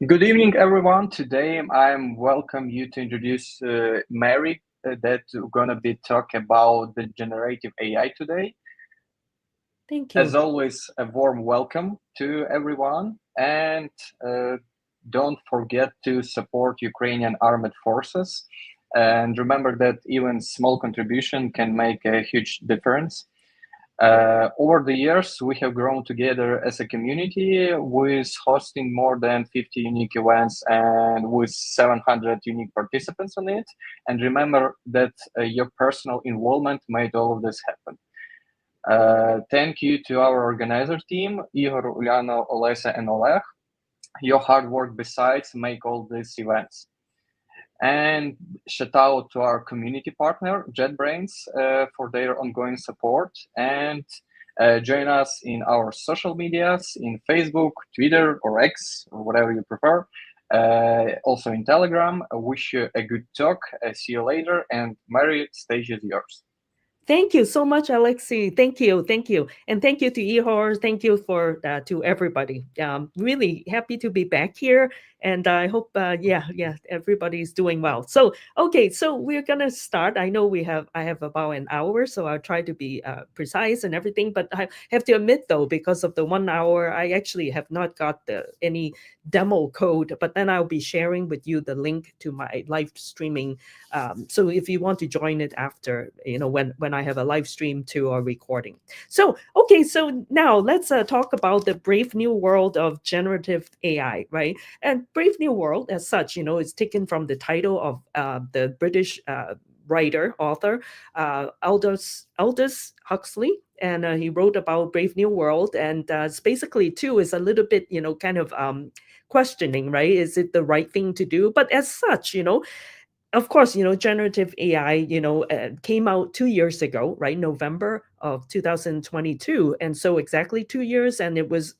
Good evening, everyone. Today, I'm welcome you to introduce Mary that we're gonna be talking about the generative AI today. Thank As you. always, a warm welcome to everyone, and don't forget to support Ukrainian armed forces. And remember that even small contribution can make a huge difference. Over the years, we have grown together as a community with hosting more than 50 unique events and with 700 unique participants on it. And remember that your personal involvement made all of this happen. Thank you to our organizer team, Igor, Uliana, Olesa, and Oleg. Your hard work besides make all these events. And shout out to our community partner, JetBrains, for their ongoing support. And join us in our social medias in Facebook, Twitter, or X, or whatever you prefer. Also in Telegram. I wish you a good talk. See you later. And Mary, stage is yours. Thank you so much, Alexei. Thank you, and thank you to Ihor. Thank you for to everybody. Really happy to be back here, and I hope, everybody's doing well. So, okay, so we're gonna start. I know I have about an hour, so I'll try to be precise and everything. But I have to admit, though, because of the 1 hour, I actually have not got any demo code. But then I'll be sharing with you the link to my live streaming. So if you want to join it after, when I have a live stream to a recording. So, okay, so now let's talk about the brave new world of generative AI, right? And brave new world as such, is taken from the title of the British author, Aldous Huxley. And he wrote about Brave New World. And it's basically, too, is a little bit, kind of questioning, right? Is it the right thing to do? But as such, of course, generative AI, came out 2 years ago, right? November of 2022. And so exactly 2 years. And it was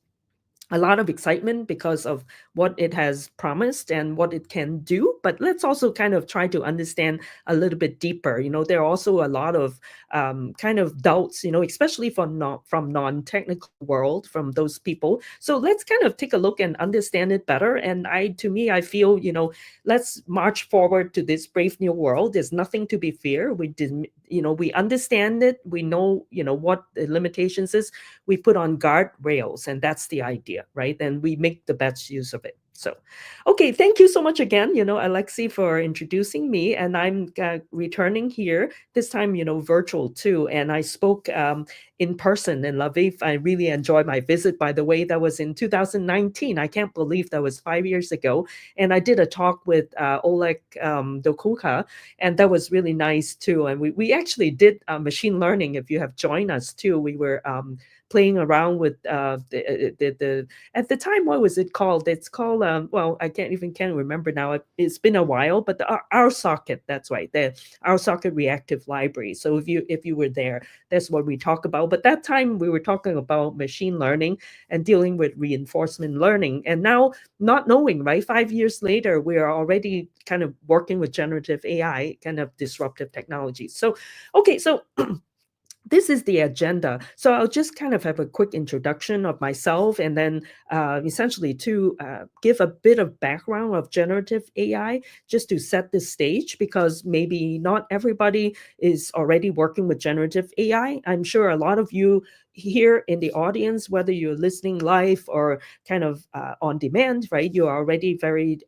a lot of excitement because of what it has promised and what it can do. But let's also kind of try to understand a little bit deeper. There are also a lot of kind of doubts, especially from non-technical world, from those people. So let's kind of take a look and understand it better. And to me, I feel, let's march forward to this brave new world. There's nothing to be feared. We understand it. We know, what the limitations is. We put on guardrails, and that's the idea, right? And we make the best use of it. So, okay, thank you so much again, Alexei, for introducing me. And I'm returning here, this time, virtual too. And I spoke in person in Lviv. I really enjoyed my visit, by the way. That was in 2019. I can't believe that was 5 years ago. And I did a talk with Oleg Dokucha, and that was really nice too. And we actually did machine learning. If you have joined us too, we were playing around with the at the time, what was it called? It's called well, I can't remember now. It's been a while, but our socket, that's right, the our socket reactive library. So if you were there, that's what we talk about. But that time we were talking about machine learning and dealing with reinforcement learning. And now, not knowing, right, 5 years later, we are already kind of working with generative AI, kind of disruptive technologies. So okay, so this is the agenda. So I'll just kind of have a quick introduction of myself, and then essentially to give a bit of background of generative AI, just to set the stage, because maybe not everybody is already working with generative AI. I'm sure a lot of you here in the audience, whether you're listening live or kind of on demand, right, you're already very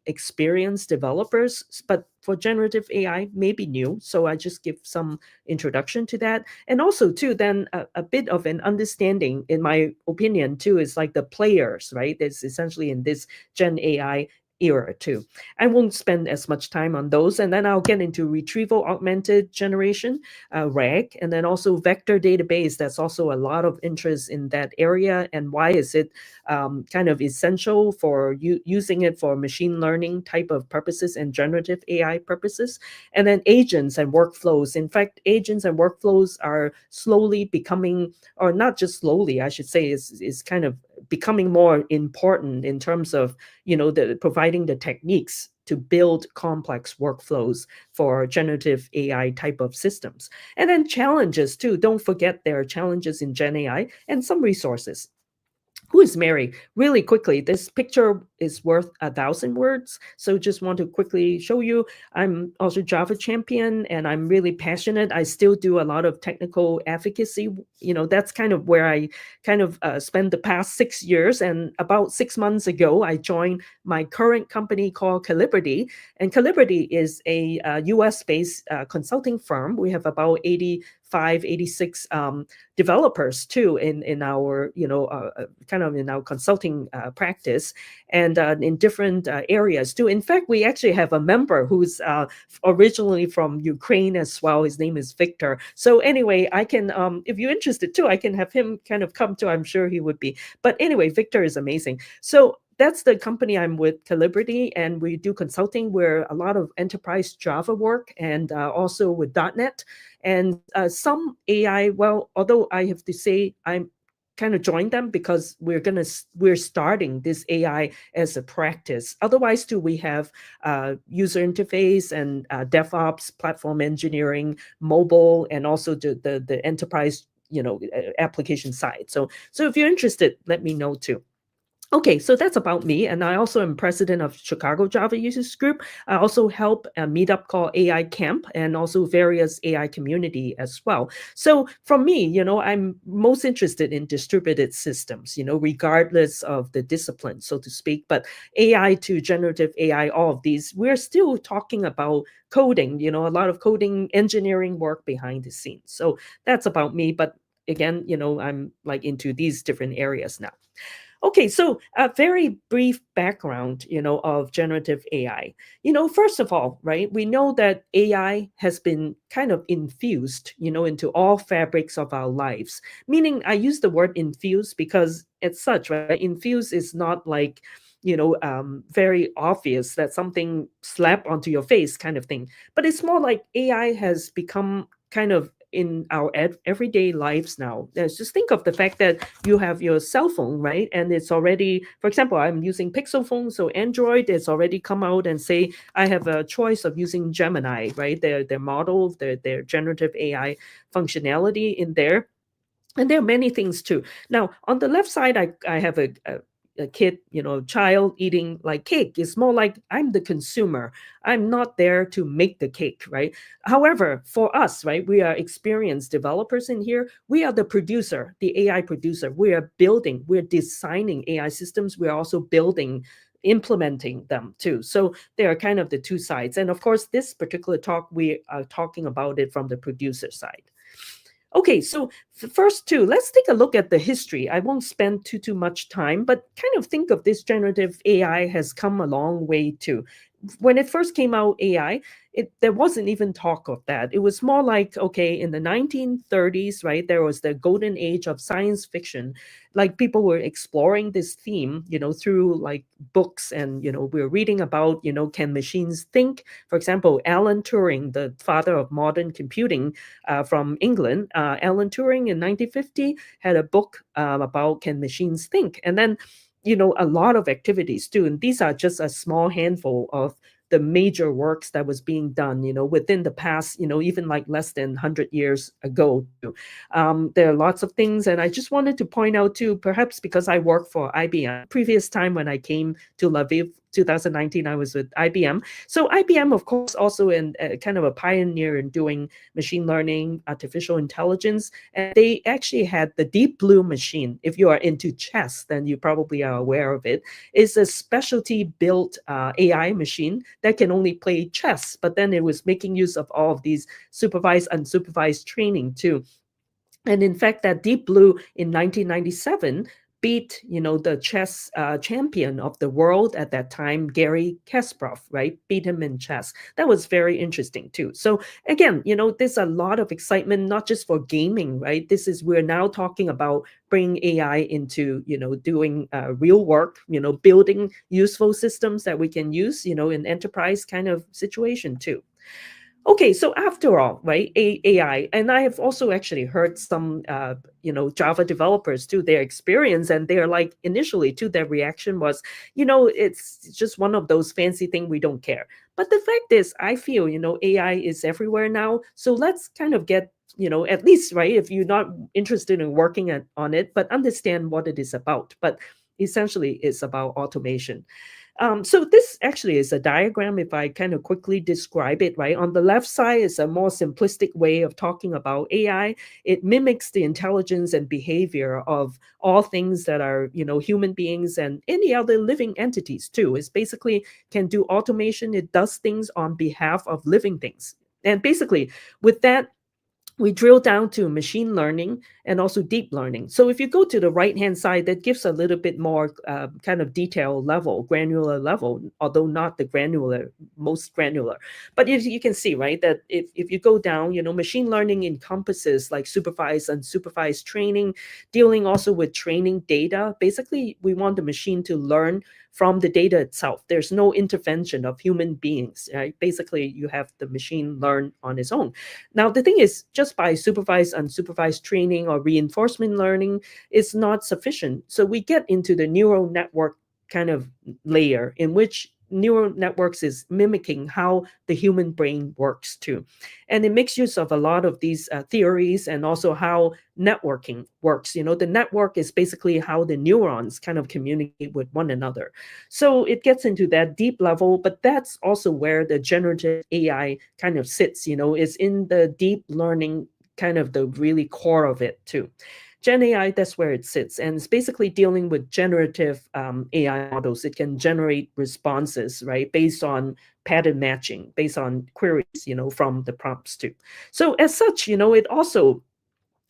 experienced developers. But for generative AI, maybe new. So I just give some introduction to that. And also too, then a bit of an understanding, in my opinion too, is like the players, right? That's essentially in this Gen AI era too. I won't spend as much time on those. And then I'll get into retrieval augmented generation, RAG, and then also vector database. That's also a lot of interest in that area. And why is it kind of essential for using it for machine learning type of purposes and generative AI purposes? And then agents and workflows. In fact, agents and workflows are slowly becoming, or not just slowly, I should say, is kind of becoming more important in terms of, the providing the techniques to build complex workflows for generative AI type of systems. And then challenges too. Don't forget there are challenges in Gen AI and some resources. Who is Mary? Really quickly, this picture is worth 1,000 words. So just want to quickly show you, I'm also Java champion and I'm really passionate. I still do a lot of technical advocacy. That's kind of where I kind of spend the past 6 years. And about 6 months ago, I joined my current company called Callibrity. And Callibrity is a US-based consulting firm. We have about 85, 86 developers too in our kind of in our consulting practice, and in different areas too. In fact, we actually have a member who's originally from Ukraine as well. His name is Victor. So anyway, I can, if you're interested too, I can have him kind of come to. I'm sure he would be. But anyway, Victor is amazing. So that's the company I'm with, Callibrity, and we do consulting. We're a lot of enterprise Java work, and also with .NET and some AI. Well, although I have to say I'm kind of joined them because we're starting this AI as a practice. Otherwise, too, we have user interface and DevOps, platform engineering, mobile, and also the enterprise application side. So if you're interested, let me know too. Okay, so that's about me. And I also am president of Chicago Java Users Group. I also help a meetup called AI Camp and also various AI community as well. So for me, I'm most interested in distributed systems, regardless of the discipline, so to speak. But AI to generative AI, all of these, we're still talking about coding, a lot of coding engineering work behind the scenes. So that's about me. But again, I'm like into these different areas now. Okay, so a very brief background, of generative AI. First of all, right, we know that AI has been kind of infused, into all fabrics of our lives. Meaning, I use the word infused because it's such, right? Infuse is not like, very obvious that something slapped onto your face kind of thing. But it's more like AI has become kind of in our everyday lives now. Just think of the fact that you have your cell phone, right? And it's already, for example, I'm using Pixel phone, so Android has already come out and say I have a choice of using Gemini, right? Their model, their generative AI functionality in there. And there are many things too. Now, on the left side, I have a kid, child eating like cake. It's more like I'm the consumer. I'm not there to make the cake, right? However, for us, right, we are experienced developers in here. We are the producer, the AI producer. We are building, we're designing AI systems. We're also building, implementing them too. So they are kind of the two sides. And of course, this particular talk, we are talking about it from the producer side. Okay, so first two, let's take a look at the history. I won't spend too much time, but kind of think of this generative AI has come a long way too. When it first came out, AI, there wasn't even talk of that. It was more like, okay, in the 1930s, right, there was the golden age of science fiction. Like people were exploring this theme, through like books, and we were reading about, can machines think? For example, Alan Turing, the father of modern computing, from England, Alan Turing in 1950 had a book about can machines think, and then a lot of activities too. And these are just a small handful of the major works that was being done, within the past, even like less than 100 years ago too. There are lots of things, and I just wanted to point out too, perhaps because I work for IBM. Previous time when I came to Lviv, 2019, I was with IBM. So IBM, of course, also in kind of a pioneer in doing machine learning, artificial intelligence, and they actually had the Deep Blue machine. If you are into chess, then you probably are aware of it. It's a specialty built AI machine that can only play chess, but then it was making use of all of these supervised, unsupervised training too. And in fact, that Deep Blue in 1997 beat, the chess champion of the world at that time, Gary Kasparov, right? Beat him in chess. That was very interesting too. So again, there's a lot of excitement, not just for gaming, right? We're now talking about bringing AI into, doing real work, building useful systems that we can use, in enterprise kind of situation too. Okay, so after all, right, AI, and I have also actually heard some, Java developers too, their experience, and they're like, initially too, their reaction was, it's just one of those fancy things, we don't care. But the fact is, I feel, AI is everywhere now. So let's kind of get at least, right, if you're not interested in working on it, but understand what it is about. But essentially, it's about automation. So this actually is a diagram. If I kind of quickly describe it, right, on the left side is a more simplistic way of talking about AI. It mimics the intelligence and behavior of all things that are, human beings and any other living entities too. It's basically can do automation. It does things on behalf of living things. And basically, with that, we drill down to machine learning and also deep learning. So if you go to the right hand side, that gives a little bit more kind of detail level, granular level, although not the most granular. But if you can see, right, that if you go down, machine learning encompasses like supervised, unsupervised training, dealing also with training data. Basically, we want the machine to learn from the data itself. There's no intervention of human beings, right? Basically, you have the machine learn on its own. Now, the thing is, just by supervised, unsupervised training or reinforcement learning is not sufficient. So we get into the neural network kind of layer, in which neural networks is mimicking how the human brain works too. And it makes use of a lot of these theories and also how networking works. The network is basically how the neurons kind of communicate with one another. So it gets into that deep level, but that's also where the generative AI kind of sits, is in the deep learning, kind of the really core of it too. Gen AI, that's where it sits. And it's basically dealing with generative AI models. It can generate responses, right, based on pattern matching, based on queries, from the prompts too. So as such, it also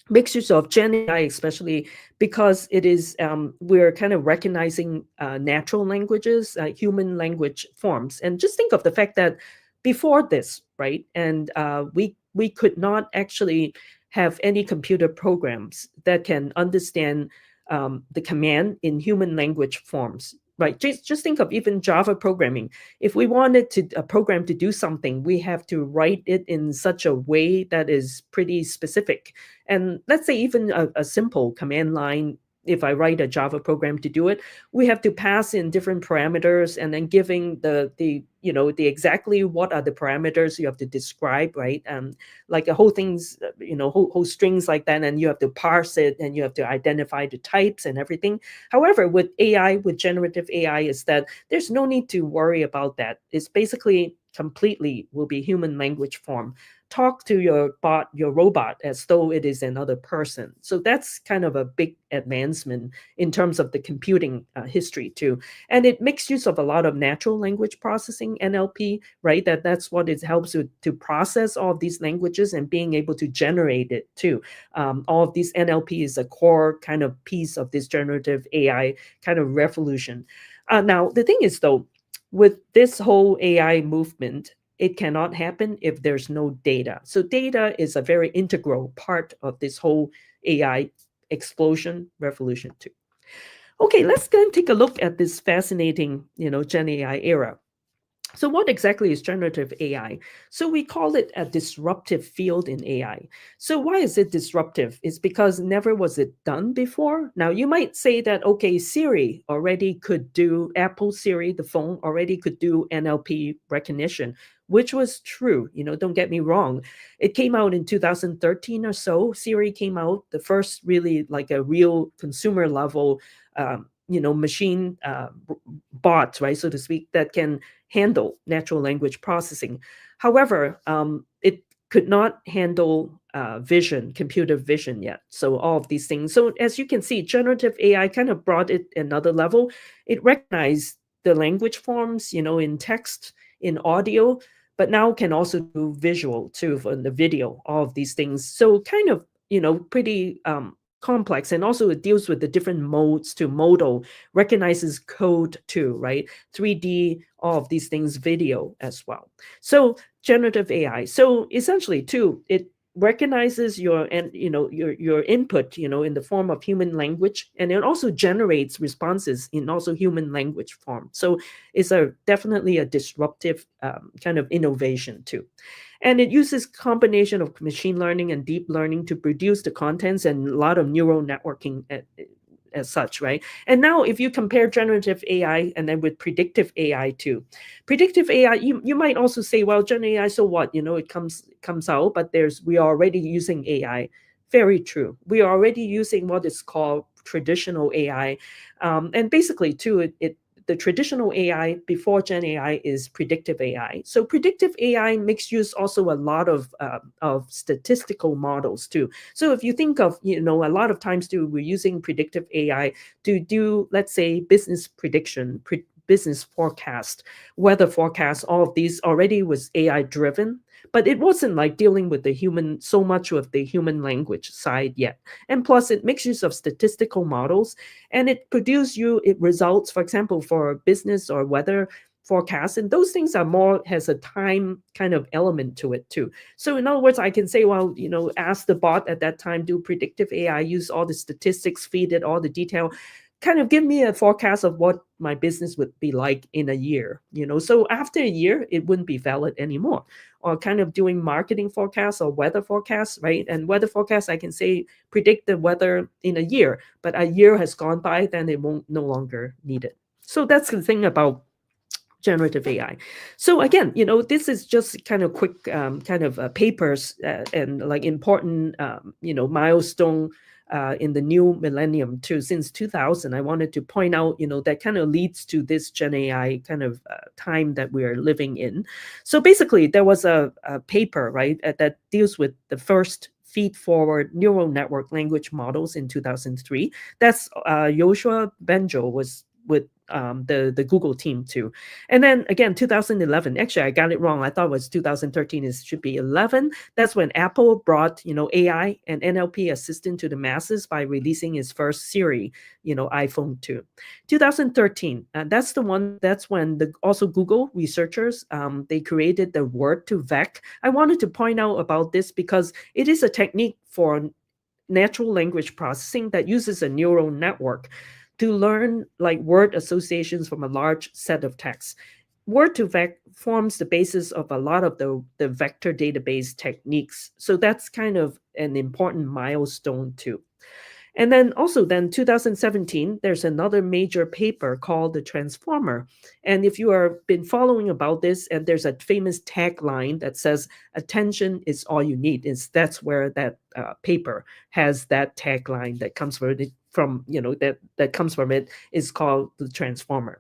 makes use of Gen AI, especially because it is we're kind of recognizing natural languages, human language forms, and just think of the fact that before this, right, and we could not actually have any computer programs that can understand the command in human language forms. Right. Just think of even Java programming. If we wanted to a program to do something, we have to write it in such a way that is pretty specific. And let's say even a simple command line, if I write a Java program to do it, we have to pass in different parameters and then giving the exactly what are the parameters you have to describe, right? Like a whole things, whole strings like that, and you have to parse it and you have to identify the types and everything. However, with AI, with generative AI, is that there's no need to worry about that. It's basically completely will be human language form. Talk to your bot, your robot, as though it is another person. So that's kind of a big advancement in terms of the computing history too. And it makes use of a lot of natural language processing, NLP, right? That's what it helps with to process all of these languages and being able to generate it too. All of these NLP is a core kind of piece of this generative AI kind of revolution. Now, the thing is though, with this whole AI movement, it cannot happen if there's no data. So data is a very integral part of this whole AI explosion revolution too. Okay, let's then take a look at this fascinating, Gen AI era. So what exactly is generative AI? So we call it a disruptive field in AI. So why is it disruptive? It's because never was it done before. Now you might say that, okay, Siri already could do, Apple Siri, the phone already could do NLP recognition, which was true. Don't get me wrong. It came out in 2013 or so. Siri came out, the first really like a real consumer level machine bot, right, so to speak, that can handle natural language processing. However, it could not handle computer vision yet. So all of these things. So as you can see, generative AI kind of brought it another level. It recognized the language forms, in text, in audio, but now can also do visual too, for the video, all of these things. So kind of, pretty complex. And also it deals with the different modes to modal, recognizes code too, right? 3D, all of these things, video as well. So generative AI. So essentially too, it recognizes your your input, in the form of human language, and it also generates responses in also human language form. So it's definitely a disruptive kind of innovation too. And it uses combination of machine learning and deep learning to produce the contents and a lot of neural networking as such, right? And now if you compare generative AI and then with predictive AI too, predictive AI, you might also say, well, Gen AI, so what? It comes out, but we are already using AI. Very true. We are already using what is called traditional AI, and basically too, the traditional AI before Gen AI is predictive AI. So predictive AI makes use also a lot of statistical models too. So if you think of, a lot of times too, we're using predictive AI to do, let's say, business prediction, business forecast, weather forecast, all of these already was AI driven. But it wasn't like dealing with so much with the human language side yet. And plus, it makes use of statistical models, and it results, for example, for business or weather forecast, and those things are more has a time kind of element to it too. So in other words, I can say, well, ask the bot at that time, do predictive AI, use all the statistics, feed it all the detail, kind of give me a forecast of what my business would be like in a year. So after a year it wouldn't be valid anymore. Or kind of doing marketing forecasts or weather forecasts, right? And weather forecasts, I can say predict the weather in a year, but a year has gone by, then it won't no longer need it. So that's the thing about generative AI. So again, this is just kind of quick kind of papers and like important, milestone in the new millennium too. Since 2000, I wanted to point out, that kind of leads to this Gen AI kind of time that we are living in. So basically, there was a paper, right, that deals with the first feed-forward neural network language models in 2003. That's Joshua Bengio was with the Google team too. And then again, 2011, actually I got it wrong. I thought it was 2013. It should be 11. That's when Apple brought, AI and NLP assistant to the masses by releasing its first Siri, iPhone 2. 2013, that's when also Google researchers, they created the word to vec. I wanted to point out about this because it is a technique for natural language processing that uses a neural network to learn like word associations from a large set of texts. Word to vec forms the basis of a lot of the vector database techniques. So that's kind of an important milestone too. And then also then 2017, there's another major paper called the Transformer. And if you are been following about this, and there's a famous tagline that says, attention is all you need. That's where that paper has that tagline that comes that comes from it is called the Transformer.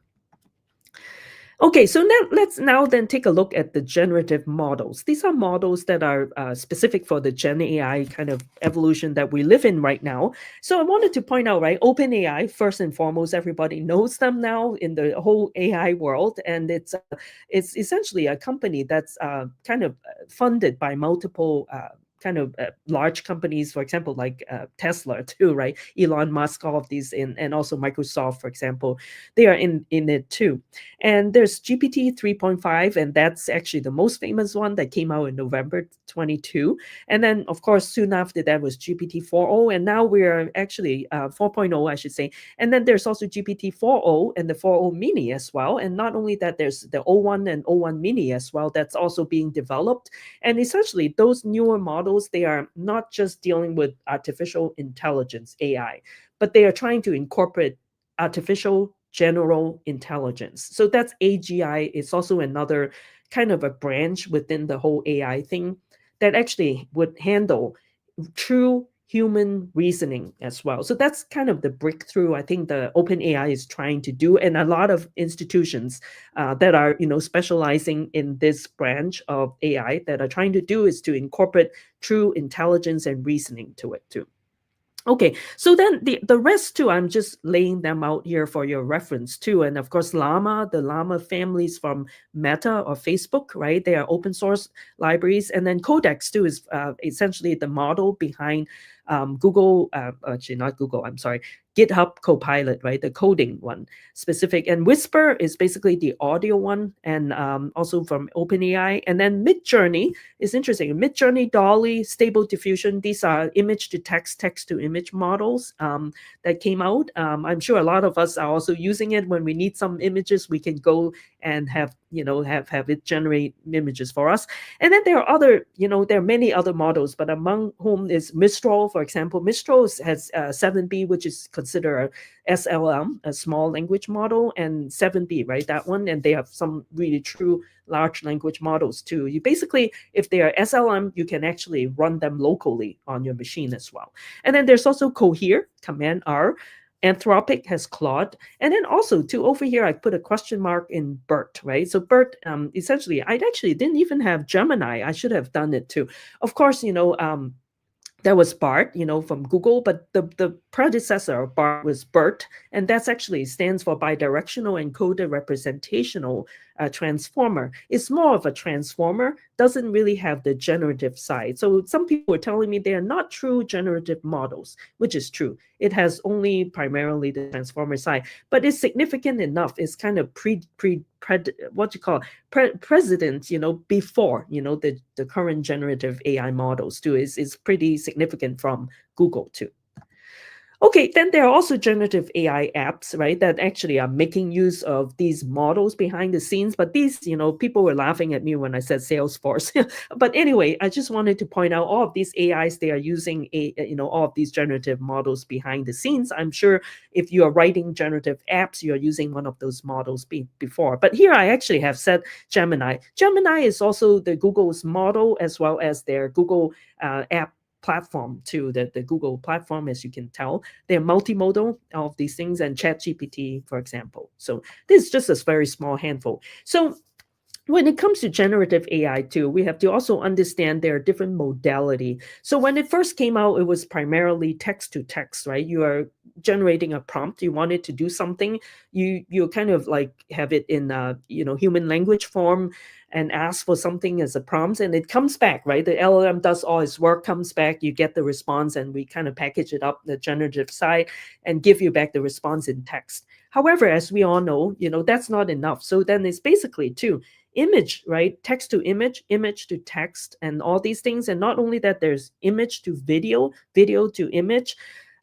Okay, so now let's then take a look at the generative models. These are models that are specific for the Gen AI kind of evolution that we live in right now. So I wanted to point out, right, OpenAI, first and foremost, everybody knows them now in the whole AI world, and it's essentially a company that's kind of funded by multiple kind of large companies, for example, like Tesla too, right? Elon Musk, all of these, and also Microsoft, for example, they are in it too. And there's GPT 3.5, and that's actually the most famous one that came out in November 22. And then, of course, soon after that was GPT 4.0, and now we're actually 4.0, I should say. And then there's also GPT 4.0 and the 4.0 mini as well. And not only that, there's the O1 and O1 mini as well that's also being developed. And essentially, those newer models, they are not just dealing with artificial intelligence, AI, but they are trying to incorporate artificial general intelligence. So that's AGI. It's also another kind of a branch within the whole AI thing that actually would handle true human reasoning as well. So that's kind of the breakthrough I think the OpenAI is trying to do, and a lot of institutions that are specializing in this branch of AI that are trying to do is to incorporate true intelligence and reasoning to it too. Okay, so then the rest too, I'm just laying them out here for your reference too. And of course, the Llama families from Meta or Facebook, right? They are open source libraries. And then Codex too is essentially the model behind Google, actually not Google, I'm sorry, GitHub Copilot, right? The coding one specific. And Whisper is basically the audio one, and also from OpenAI. And then Midjourney is interesting. Midjourney, Dolly, Stable Diffusion, these are image to text, text to image models that came out. I'm sure a lot of us are also using it when we need some images. We can go and have have it generate images for us. And then there are other, there are many other models, but among whom is Mistral, for example. Mistral has 7B, which is considered a SLM, a small language model, and 7B, right? That one. And they have some really true large language models too. You basically, if they are SLM, you can actually run them locally on your machine as well. And then there's also Cohere, Command R. Anthropic has Claude. And then also too, over here, I put a question mark in BERT, right? So BERT, essentially, I actually didn't even have Gemini. I should have done it too. Of course, there was BART, from Google, but the predecessor of BART was BERT, and that's actually stands for bidirectional encoded representational transformer. It's more of a transformer, doesn't really have the generative side. So some people were telling me they are not true generative models, which is true. It has only primarily the transformer side, but it's significant enough. It's kind of what you call president, before, the current generative AI models too is pretty significant from Google too. Okay, then there are also generative AI apps, right, that actually are making use of these models behind the scenes. But these, people were laughing at me when I said Salesforce. But anyway, I just wanted to point out all of these AIs, they are using all of these generative models behind the scenes. I'm sure if you are writing generative apps, you are using one of those models before. But here I actually have said Gemini. Gemini is also the Google's model as well as their Google app platform to the Google platform, as you can tell. They're multimodal of these things, and ChatGPT, for example. So this is just a very small handful. So when it comes to generative AI too, we have to also understand there are different modality. So when it first came out, it was primarily text to text, right? You are generating a prompt, you want it to do something, you kind of like have it in human language form and ask for something as a prompt, and it comes back, right? The LLM does all its work, comes back, you get the response, and we kind of package it up, the generative side, and give you back the response in text. However, as we all know, that's not enough. So then it's basically two image, right? Text to image, image to text, and all these things. And not only that, there's image to video, video to image,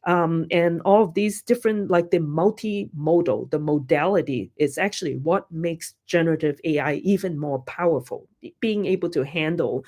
and all of these different, like the multimodal, the modality is actually what makes generative AI even more powerful, being able to handle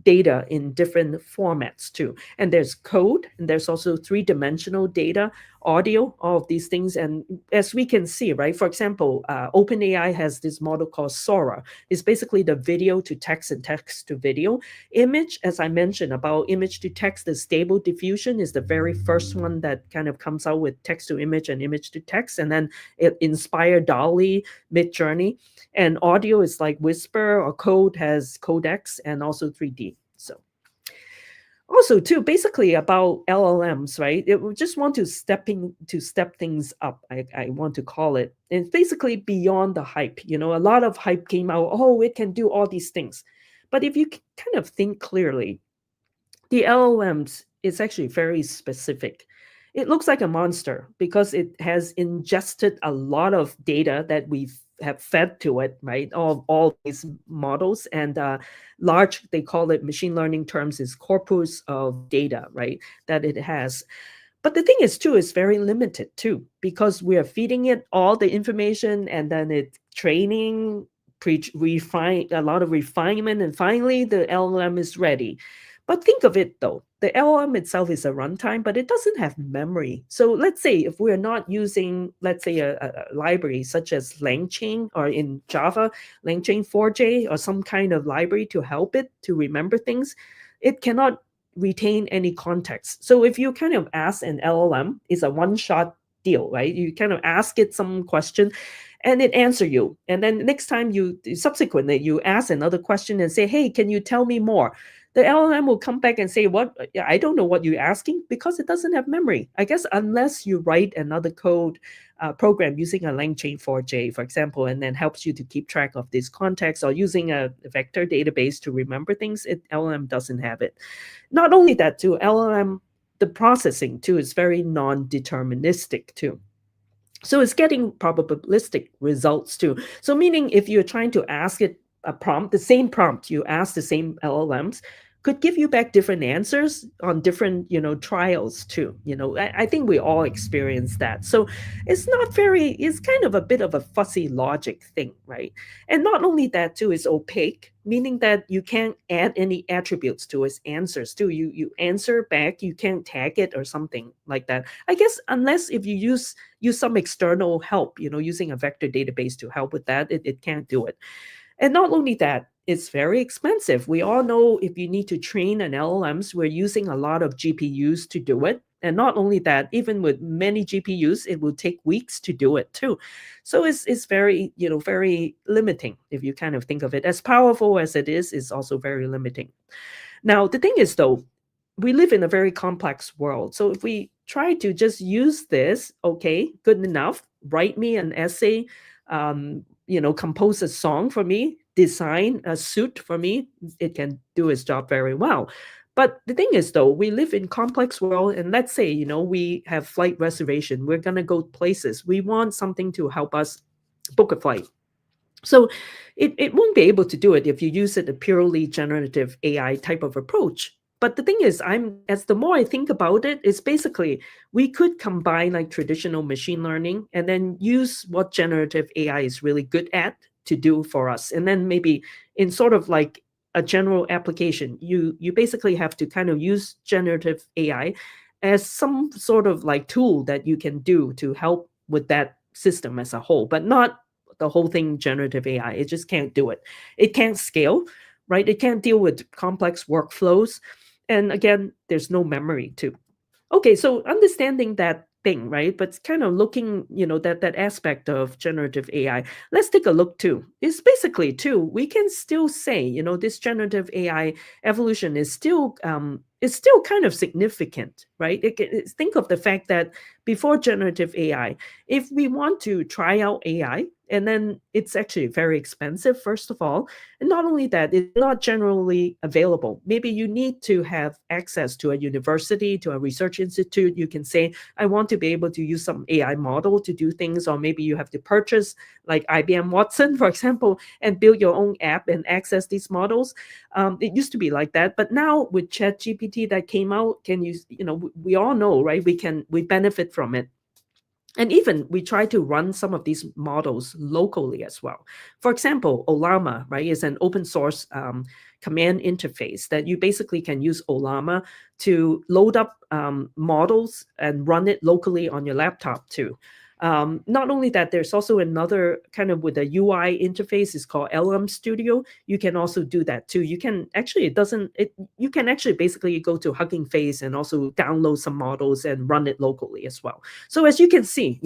data in different formats too. And there's code, and there's also three-dimensional data, audio, all of these things. And as we can see, right, for example, OpenAI has this model called Sora. It's basically the video to text and text to video. Image, as I mentioned about image to text, the stable diffusion is the very first one that kind of comes out with text to image and image to text. And then it inspired DALL-E, Midjourney. And audio is like Whisper, or Code has Codex, and also 3D. So also too, basically about LLMs, right? We just want to step things up, I want to call it. And basically beyond the hype. A lot of hype came out, oh, it can do all these things. But if you kind of think clearly, the LLMs is actually very specific. It looks like a monster because it has ingested a lot of data that we have fed to it, right? All these models, and large, they call it machine learning terms, is corpus of data, right? That it has. But the thing is, too, it's very limited, too, because we are feeding it all the information, and then it's training, refine a lot of refinement, and finally the LLM is ready. But think of it though, the LLM itself is a runtime, but it doesn't have memory. So let's say if we're not using, let's say, a library such as LangChain, or in Java, LangChain 4J, or some kind of library to help it to remember things, it cannot retain any context. So if you kind of ask an LLM, it's a one-shot deal, right? You kind of ask it some question and it answer you. And then next time subsequently, you ask another question and say, hey, can you tell me more? The LLM will come back and say, what? I don't know what you're asking, because it doesn't have memory. I guess unless you write another code program using a LangChain 4J, for example, and then helps you to keep track of this context, or using a vector database to remember things, LLM doesn't have it. Not only that, too, LLM, the processing, too, is very non-deterministic, too. So it's getting probabilistic results, too. So meaning if you're trying to ask it a prompt, the same prompt, you ask the same LLMs, could give you back different answers on different trials too. I think we all experience that. So it's kind of a bit of a fuzzy logic thing, right? And not only that too, it's opaque, meaning that you can't add any attributes to its answers too. You answer back, you can't tag it or something like that, I guess, unless if you use some external help, using a vector database to help with that. It can't do it. And not only that, it's very expensive. We all know if you need to train an LLMs, we're using a lot of GPUs to do it. And not only that, even with many GPUs, it will take weeks to do it too. So it's very, very limiting if you kind of think of it. As powerful as it is, it's also very limiting. Now, the thing is though, we live in a very complex world. So if we try to just use this, okay, good enough, write me an essay, compose a song for me, design a suit for me, it can do its job very well. But the thing is though, we live in complex world, and let's say, we have flight reservation, we're going to go places, we want something to help us book a flight. So it won't be able to do it if you use it a purely generative AI type of approach. But the thing is, as the more I think about it, it's basically we could combine like traditional machine learning and then use what generative AI is really good at to do for us. And then maybe in sort of like a general application, you basically have to kind of use generative AI as some sort of like tool that you can do to help with that system as a whole, but not the whole thing generative AI. It just can't do it. It can't scale, right? It can't deal with complex workflows. And again, there's no memory too. Okay, so understanding that thing, right? But kind of looking, that aspect of generative AI. Let's take a look too. It's basically too, we can still say, this generative AI evolution is still kind of significant, right? Think of the fact that before generative AI, if we want to try out AI, and then it's actually very expensive, first of all. And not only that, it's not generally available. Maybe you need to have access to a university, to a research institute. You can say, I want to be able to use some AI model to do things, or maybe you have to purchase like IBM Watson, for example, and build your own app and access these models. It used to be like that, but now with ChatGPT that came out, we all know, right? We benefit from it. And even we try to run some of these models locally as well. For example, Olama, right, is an open source command interface that you basically can use Olama to load up models and run it locally on your laptop too. Not only that, there's also another kind of with a UI interface. It's called LM Studio. You can also do that too. You can actually, you can actually basically go to Hugging Face and also download some models and run it locally as well. So as you can see,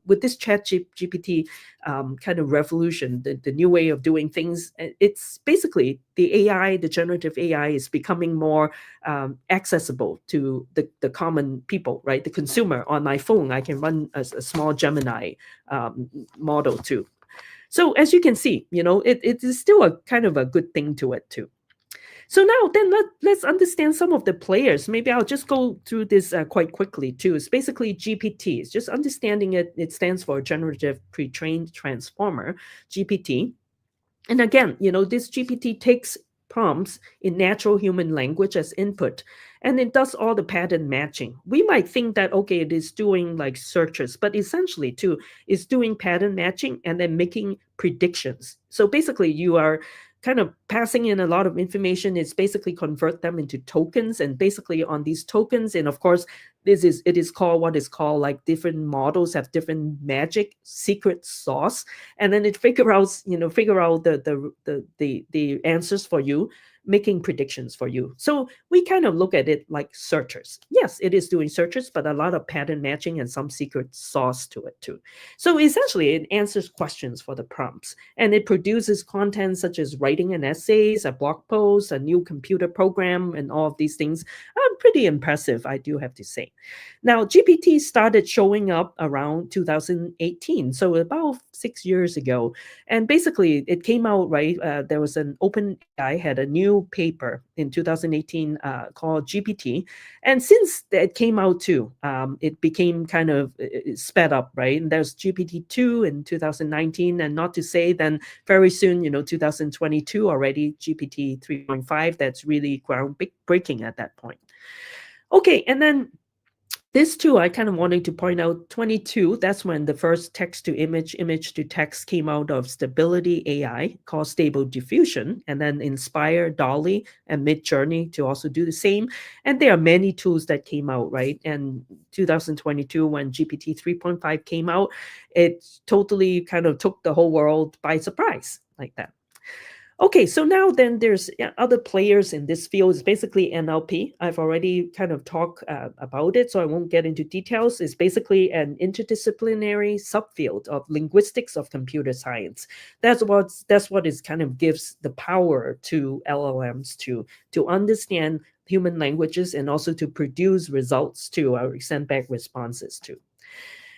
with this ChatGPT kind of revolution, the new way of doing things, it's basically the generative AI is becoming more accessible to the common people, right? The consumer. On my phone, I can run a small Gemini model too. So as you can see, it is still a kind of a good thing to it too. So now then let's understand some of the players. Maybe I'll just go through this quite quickly too. It's basically GPT. It's just understanding it. It stands for Generative Pre-trained Transformer, GPT. And again, this GPT takes prompts in natural human language as input, and it does all the pattern matching. We might think that, okay, it is doing like searches, but essentially too, it's doing pattern matching and then making predictions. So basically you are kind of passing in a lot of information. It's basically convert them into tokens, and basically on these tokens, and of course it is called what is called like different models have different magic secret sauce, and then it figure out the answers for you, making predictions for you. So we kind of look at it like searchers. Yes, it is doing searches, but a lot of pattern matching and some secret sauce to it too. So essentially it answers questions for the prompts, and it produces content such as writing an essays, a blog post, a new computer program, and all of these things. pretty impressive, I do have to say. Now, GPT started showing up around 2018, so about 6 years ago. And basically, it came out, right? There was an open AI had a new paper in 2018 called GPT. And since it came out too, it became kind of sped up, right? And there's GPT-2 in 2019. And not to say then very soon, 2022 already, GPT 3.5, that's really groundbreaking at that point. Okay, and then this too, I kind of wanted to point out 22, that's when the first text to image, image to text came out of Stability AI called Stable Diffusion, and then Inspire, Dolly, and Midjourney to also do the same. And there are many tools that came out, right? And 2022, when GPT 3.5 came out, it totally kind of took the whole world by surprise like that. Okay, so now then there's other players in this field. It's basically NLP. I've already kind of talked about it, so I won't get into details. It's basically an interdisciplinary subfield of linguistics of computer science. That's what is kind of gives the power to LLMs to understand human languages and also to produce results to send back responses to.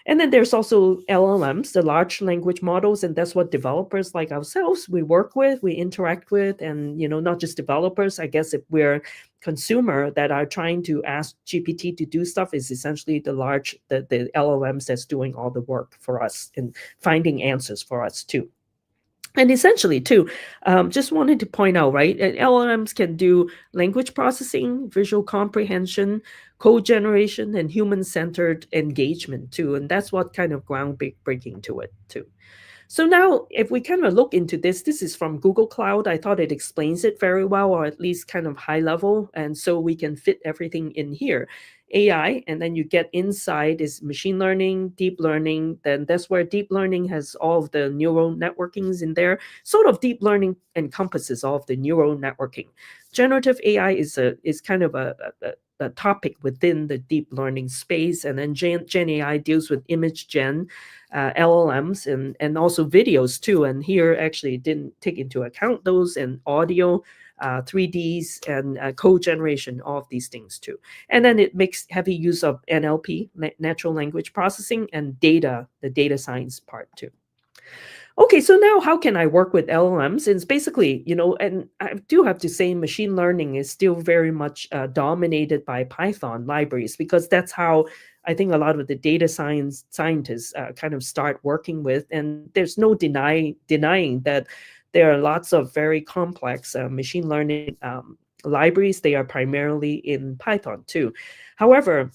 And then there's also LLMs, the large language models, and that's what developers like ourselves we work with, we interact with, and not just developers. I guess if we're consumer that are trying to ask GPT to do stuff, is essentially the LLMs that's doing all the work for us and finding answers for us too. And essentially, too, just wanted to point out, right? LLMs can do language processing, visual comprehension, code generation, and human-centered engagement, too. And that's what kind of groundbreaking to it, too. So now, if we kind of look into this is from Google Cloud. I thought it explains it very well, or at least kind of high level. And so we can fit everything in here. AI, and then you get inside is machine learning, deep learning. Then that's where deep learning has all of the neural networkings in there. Sort of deep learning encompasses all of the neural networking. Generative AI is kind of a topic within the deep learning space, and then Gen AI deals with image gen, LLMs, and also videos too. And here actually didn't take into account those, and audio, 3Ds, and code generation, all of these things too. And then it makes heavy use of NLP, natural language processing, and the data science part too. Okay, so now how can I work with LLMs? It's basically, and I do have to say machine learning is still very much dominated by Python libraries, because that's how I think a lot of the data scientists kind of start working with. And there's no denying that there are lots of very complex machine learning libraries. They are primarily in Python too. However,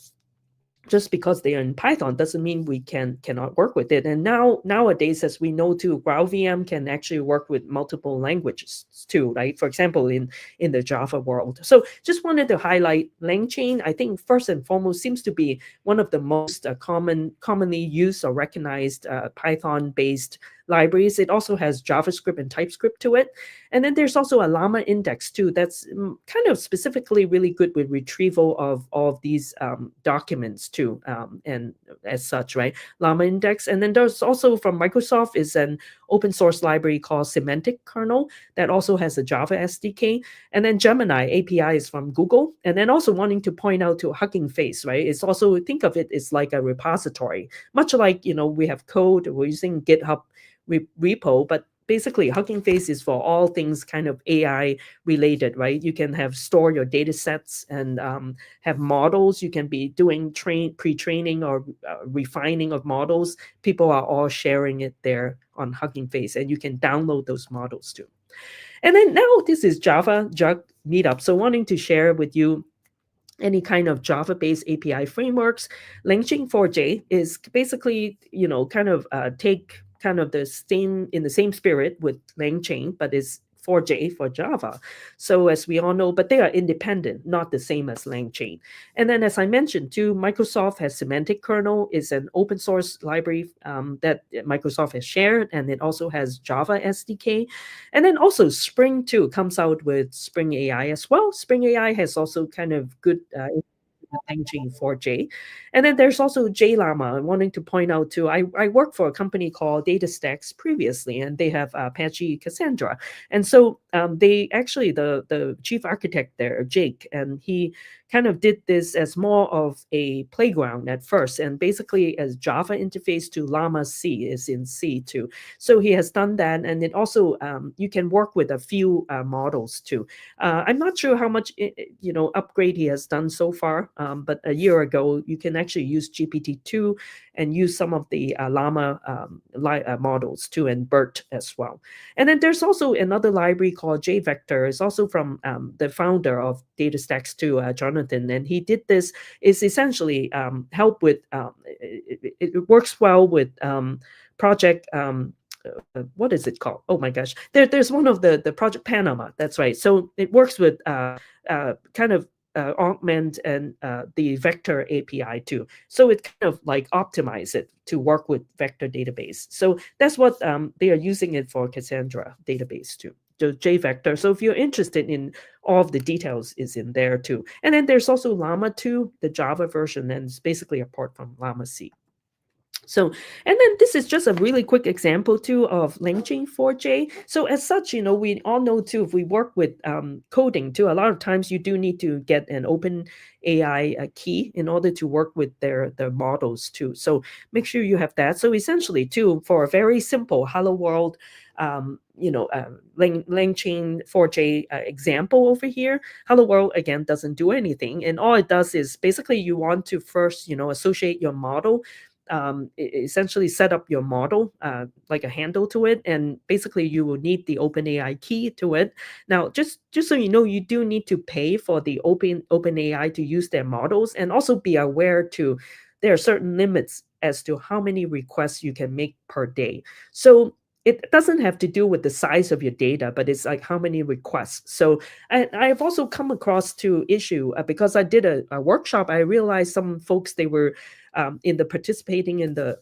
just because they are in Python doesn't mean we cannot work with it. And nowadays, as we know too, GraalVM can actually work with multiple languages too, right? For example, in the Java world. So just wanted to highlight LangChain. I think first and foremost seems to be one of the most commonly used or recognized Python-based libraries. It also has JavaScript and TypeScript to it. And then there's also a Llama index too. That's kind of specifically really good with retrieval of all of these documents too, and as such, right? Llama index. And then there's also from Microsoft is an open source library called Semantic Kernel that also has a Java SDK. And then Gemini API is from Google. And then also wanting to point out to Hugging Face, right? It's also, think of it as like a repository, much like, we have code, we're using GitHub repo, but basically Hugging Face is for all things kind of AI related, right? You can store your data sets and have models. You can be doing pre-training or refining of models. People are all sharing it there on Hugging Face, and you can download those models too. And then now this is CoffeeJUG meetup. So wanting to share with you any kind of Java-based API frameworks. LangChain 4J is basically, kind of take kind of the same spirit with LangChain, but it's 4J for Java. So as we all know, but they are independent, not the same as LangChain. And then as I mentioned too, Microsoft has Semantic Kernel, is an open source library that Microsoft has shared, and it also has Java SDK. And then also Spring too comes out with Spring AI as well. Spring AI has also kind of good LangChain 4J. And then there's also JLlama. I'm wanting to point out too. I worked for a company called DataStax previously, and they have Apache Cassandra. And so they actually the chief architect there, Jake, and he kind of did this as more of a playground at first, and basically as Java interface to Llama C is in C too. So he has done that, and it also you can work with a few models too. I'm not sure how much upgrade he has done so far, but a year ago you can actually use GPT-2 and use some of the Llama models too, and BERT as well. And then there's also another library called JVector. It's also from the founder of DataStax 2, Jonathan, and he did this. Is essentially help with it works well with project. What is it called? Oh my gosh, there's one of the project Panama. That's right. So it works with kind of augment and the vector API too. So it kind of like optimize it to work with vector database. So that's what they are using it for Cassandra database too. The JVector. So if you're interested in all of the details is in there too. And then there's also Llama 2, the Java version, and it's basically a port from Llama C. So, and then this is just a really quick example too of LangChain 4J. So as such, we all know too, if we work with coding too, a lot of times you do need to get an open AI key in order to work with their models too. So make sure you have that. So essentially too, for a very simple Hello World, LangChain 4J example over here, Hello World again doesn't do anything. And all it does is basically you want to first, associate your model, essentially set up your model like a handle to it, and basically you will need the OpenAI key to it. Now just so you know, you do need to pay for the OpenAI to use their models, and also be aware to there are certain limits as to how many requests you can make per day. So it doesn't have to do with the size of your data, but it's like how many requests. So I've also come across to issue because I did a workshop. I realized some folks, they were in the participating in the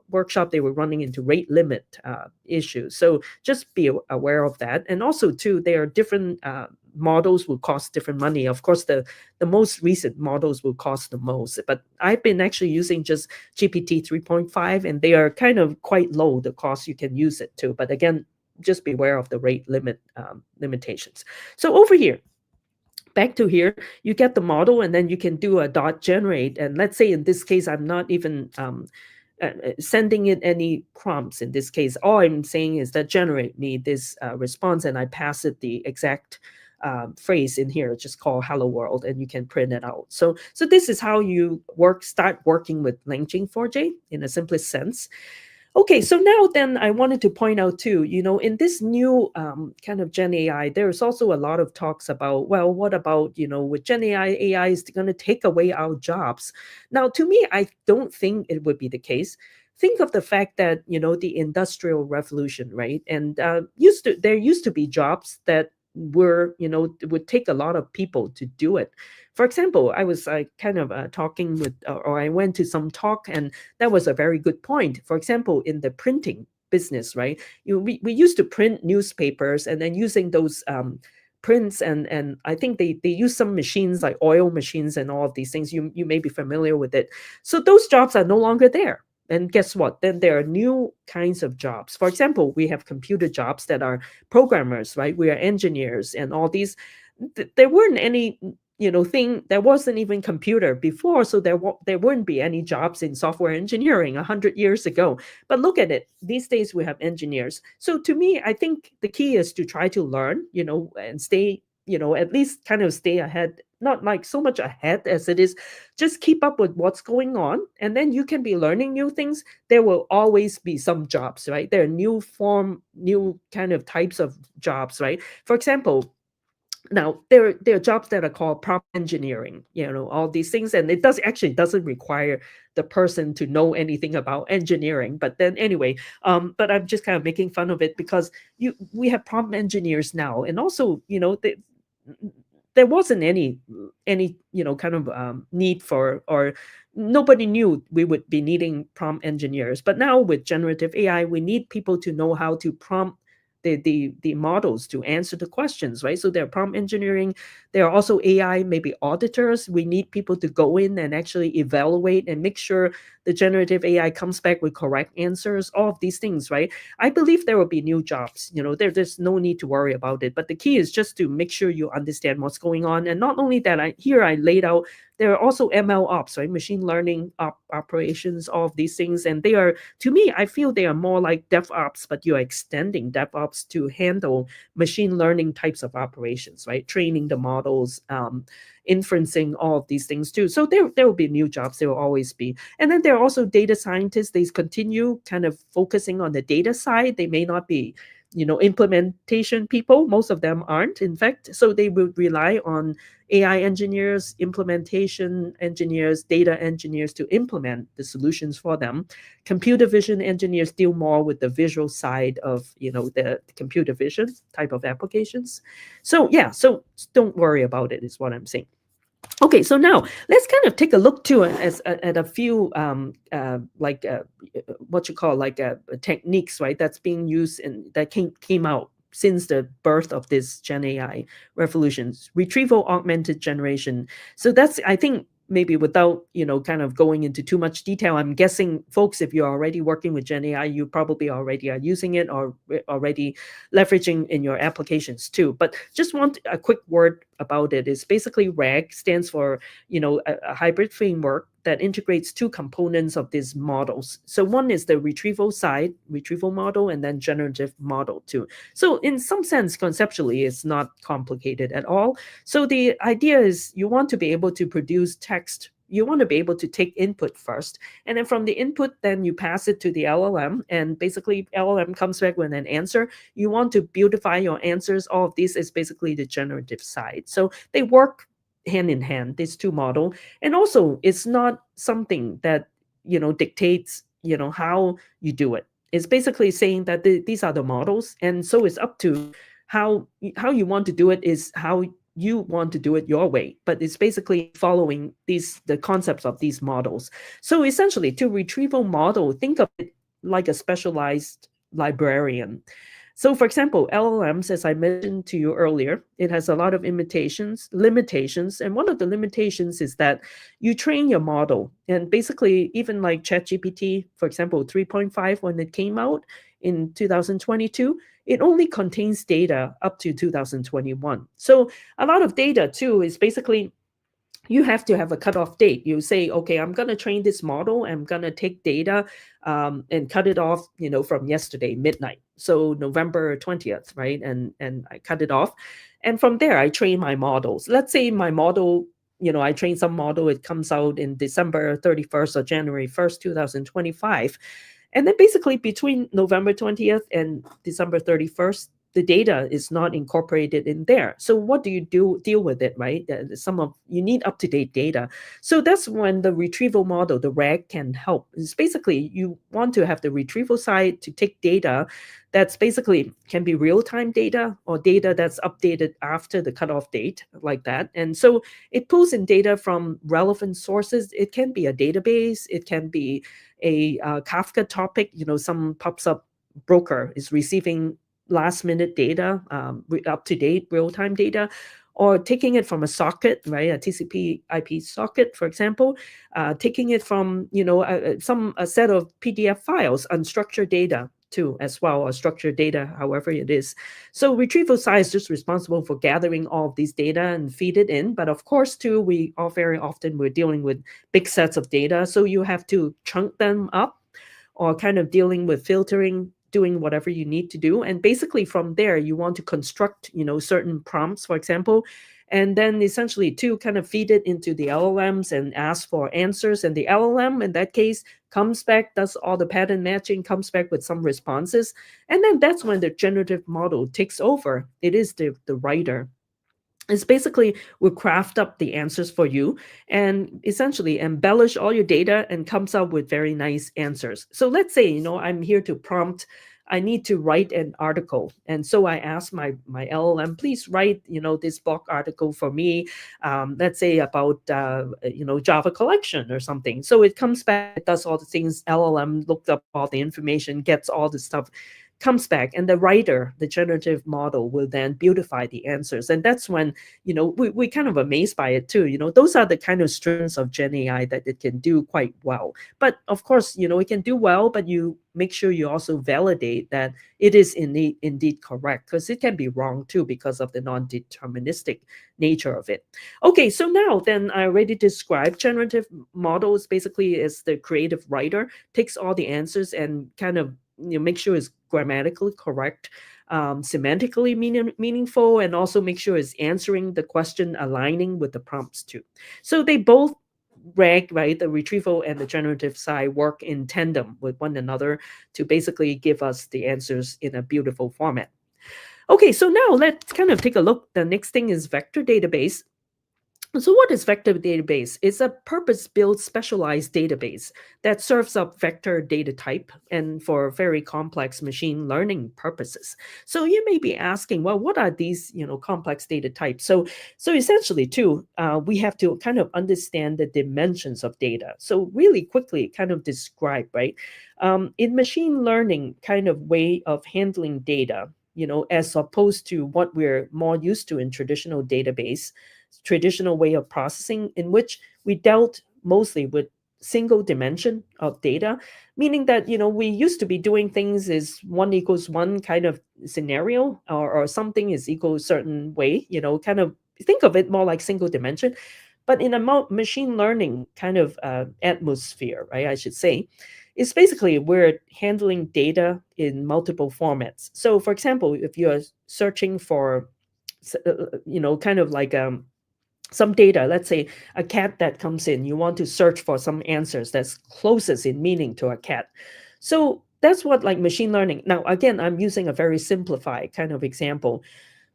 workshop, they were running into rate limit issues. So just be aware of that. And also too, there are different models will cost different money. Of course, the most recent models will cost the most, but I've been actually using just GPT 3.5, and they are kind of quite low, the cost you can use it to. But again, just beware of the rate limitations. So over here, back to here, you get the model, and then you can do a dot generate. And let's say in this case, I'm not even sending it any prompts. In this case, all I'm saying is that generate me this response, and I pass it the exact phrase in here, just call hello world, and you can print it out. So this is how you start working with LangChain 4J in a simplest sense. Okay, so now then I wanted to point out too, in this new kind of Gen AI, there's also a lot of talks about, well, what about, with Gen AI is going to take away our jobs. Now, to me, I don't think it would be the case. Think of the fact that, the Industrial Revolution, right? And there used to be jobs that were, it would take a lot of people to do it. For example, I was kind of talking with, or I went to some talk, and that was a very good point. For example, in the printing business, right? We used to print newspapers, and then using those prints, and I think they use some machines like oil machines and all of these things. You may be familiar with it. So those jobs are no longer there. And guess what? Then there are new kinds of jobs. For example, we have computer jobs that are programmers, right? We are engineers and all these. There weren't any thing, there wasn't even computer before, so there wouldn't be any jobs in software engineering 100 years ago. But look at it, these days we have engineers. So to me, I think the key is to try to learn, and stay, at least kind of stay ahead, not like so much ahead as it is, just keep up with what's going on, and then you can be learning new things. There will always be some jobs, right? There are new kind of types of jobs, right? For example, now there are jobs that are called prompt engineering, all these things, and it doesn't require the person to know anything about engineering. But then anyway, but I'm just kind of making fun of it because we have prompt engineers now, and also there wasn't any kind of need for, or nobody knew we would be needing prompt engineers. But now with generative AI, we need people to know how to prompt the models to answer the questions, right? So there are prompt engineering, there are also AI, maybe auditors. We need people to go in and actually evaluate and make sure the generative AI comes back with correct answers, all of these things, right? I believe there will be new jobs. There's no need to worry about it. But the key is just to make sure you understand what's going on. And not only that, I laid out there are also ML ops, right? Machine learning operations, all of these things. And they are, to me, I feel they are more like DevOps, but you're extending DevOps to handle machine learning types of operations, right? Training the models, inferencing, all of these things too. So there will be new jobs. There will always be. And then there are also data scientists. They continue kind of focusing on the data side. They may not be implementation people. Most of them aren't, in fact. So they will rely on AI engineers, implementation engineers, data engineers to implement the solutions for them. Computer vision engineers deal more with the visual side of the computer vision type of applications. So yeah, so don't worry about it, is what I'm saying. Okay, so now let's kind of take a look too at a few what you call techniques, right? That's being used and that came out since the birth of this Gen AI revolutions, retrieval augmented generation. So that's, I think, maybe without kind of going into too much detail, I'm guessing, folks, if you're already working with Gen AI, you probably already are using it or already leveraging in your applications too. But just want a quick word about it. Is basically RAG stands for a hybrid framework that integrates two components of these models. So one is the retrieval model, and then generative model too. So in some sense, conceptually, it's not complicated at all. So the idea is you want to be able to produce text. You want to be able to take input first, and then from the input, then you pass it to the LLM, and basically LLM comes back with an answer. You want to beautify your answers. All of this is basically the generative side. So they work hand in hand, these two model. And also, it's not something that dictates how you do it. It's basically saying that these are the models, and so it's up to how you want to do it, is how you want to do it your way. But it's basically following the concepts of these models. So essentially, to retrieval model, think of it like a specialized librarian. So for example, LLMs, as I mentioned to you earlier, it has a lot of limitations. And one of the limitations is that you train your model. And basically, even like ChatGPT, for example, 3.5, when it came out in 2022, it only contains data up to 2021. So a lot of data too is basically, you have to have a cutoff date. You say, okay, I'm going to train this model. I'm going to take data and cut it off, from yesterday, midnight. So November 20th, right? And I cut it off. And from there, I train my models. Let's say my model, I train some model, it comes out in December 31st or January 1st, 2025. And then basically between November 20th and December 31st, the data is not incorporated in there. So what do you deal with it, right? You need up-to-date data. So that's when the retrieval model, the RAG, can help. It's basically, you want to have the retrieval side to take data that's basically can be real-time data or data that's updated after the cutoff date, like that. And so it pulls in data from relevant sources. It can be a database. It can be a Kafka topic. Some pops up broker is receiving last minute data, up to date real time data, or taking it from a socket, right? A TCP IP socket, for example, taking it from a set of PDF files, unstructured data too, as well, or structured data, however it is. So retrieval side is just responsible for gathering all of these data and feed it in. But of course, too, very often we're dealing with big sets of data, so you have to chunk them up, or kind of dealing with filtering, doing whatever you need to do. And basically from there, you want to construct, certain prompts, for example, and then essentially to kind of feed it into the LLMs and ask for answers. And the LLM, in that case, comes back, does all the pattern matching, comes back with some responses. And then that's when the generative model takes over. It is the writer. It's basically will craft up the answers for you and essentially embellish all your data and comes up with very nice answers. So let's say, I'm here to prompt, I need to write an article. And so I ask my LLM, please write, this blog article for me, let's say about, Java collection or something. So it comes back, it does all the things, LLM looked up all the information, gets all the stuff comes back, and the writer, the generative model, will then beautify the answers. And that's when, we kind of amazed by it too. Those are the kind of strengths of Gen AI, that it can do quite well. But of course, it can do well, but you make sure you also validate that it is indeed correct, because it can be wrong too, because of the non-deterministic nature of it. Okay, so now then I already described generative models basically as the creative writer, takes all the answers and kind of make sure it's grammatically correct, semantically meaningful, and also make sure it's answering the question, aligning with the prompts too. So they both right, the retrieval and the generative side work in tandem with one another to basically give us the answers in a beautiful format. Okay, so now let's kind of take a look. The next thing is vector database. So what is vector database? It's a purpose-built specialized database that serves up vector data type and for very complex machine learning purposes. So you may be asking, well, what are these, complex data types? So essentially, too, we have to kind of understand the dimensions of data. So really quickly, kind of describe, right? In machine learning kind of way of handling data, as opposed to what we're more used to in traditional way of processing, in which we dealt mostly with single dimension of data, meaning that we used to be doing things is 1 = 1 kind of scenario, or something is equal a certain way, kind of think of it more like single dimension. But in a machine learning kind of atmosphere, right, I should say, it's basically we're handling data in multiple formats. So for example, if you're searching for kind of like some data, let's say a cat that comes in, you want to search for some answers that's closest in meaning to a cat. So that's what like machine learning. Now, again, I'm using a very simplified kind of example.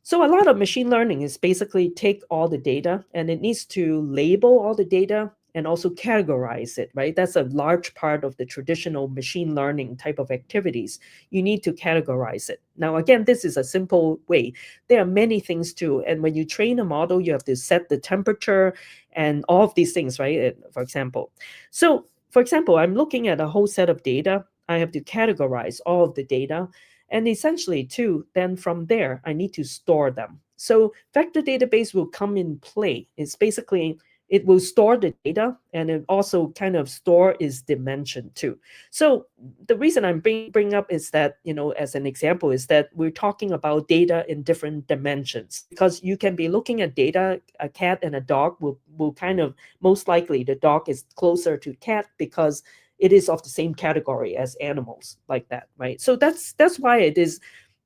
So a lot of machine learning is basically take all the data, and it needs to label all the data and also categorize it, right? That's a large part of the traditional machine learning type of activities. You need to categorize it. Now, again, this is a simple way. There are many things too. And when you train a model, you have to set the temperature and all of these things, right? For example. So, for example, I'm looking at a whole set of data. I have to categorize all of the data. And essentially, too, then from there, I need to store them. So vector database will come in play. It's basically, it will store the data, and it also kind of store its dimension too. So the reason I'm bringing up is that, as an example, is that we're talking about data in different dimensions, because you can be looking at data, a cat and a dog will kind of, most likely the dog is closer to cat because it is of the same category as animals, like that, right? So that's why it is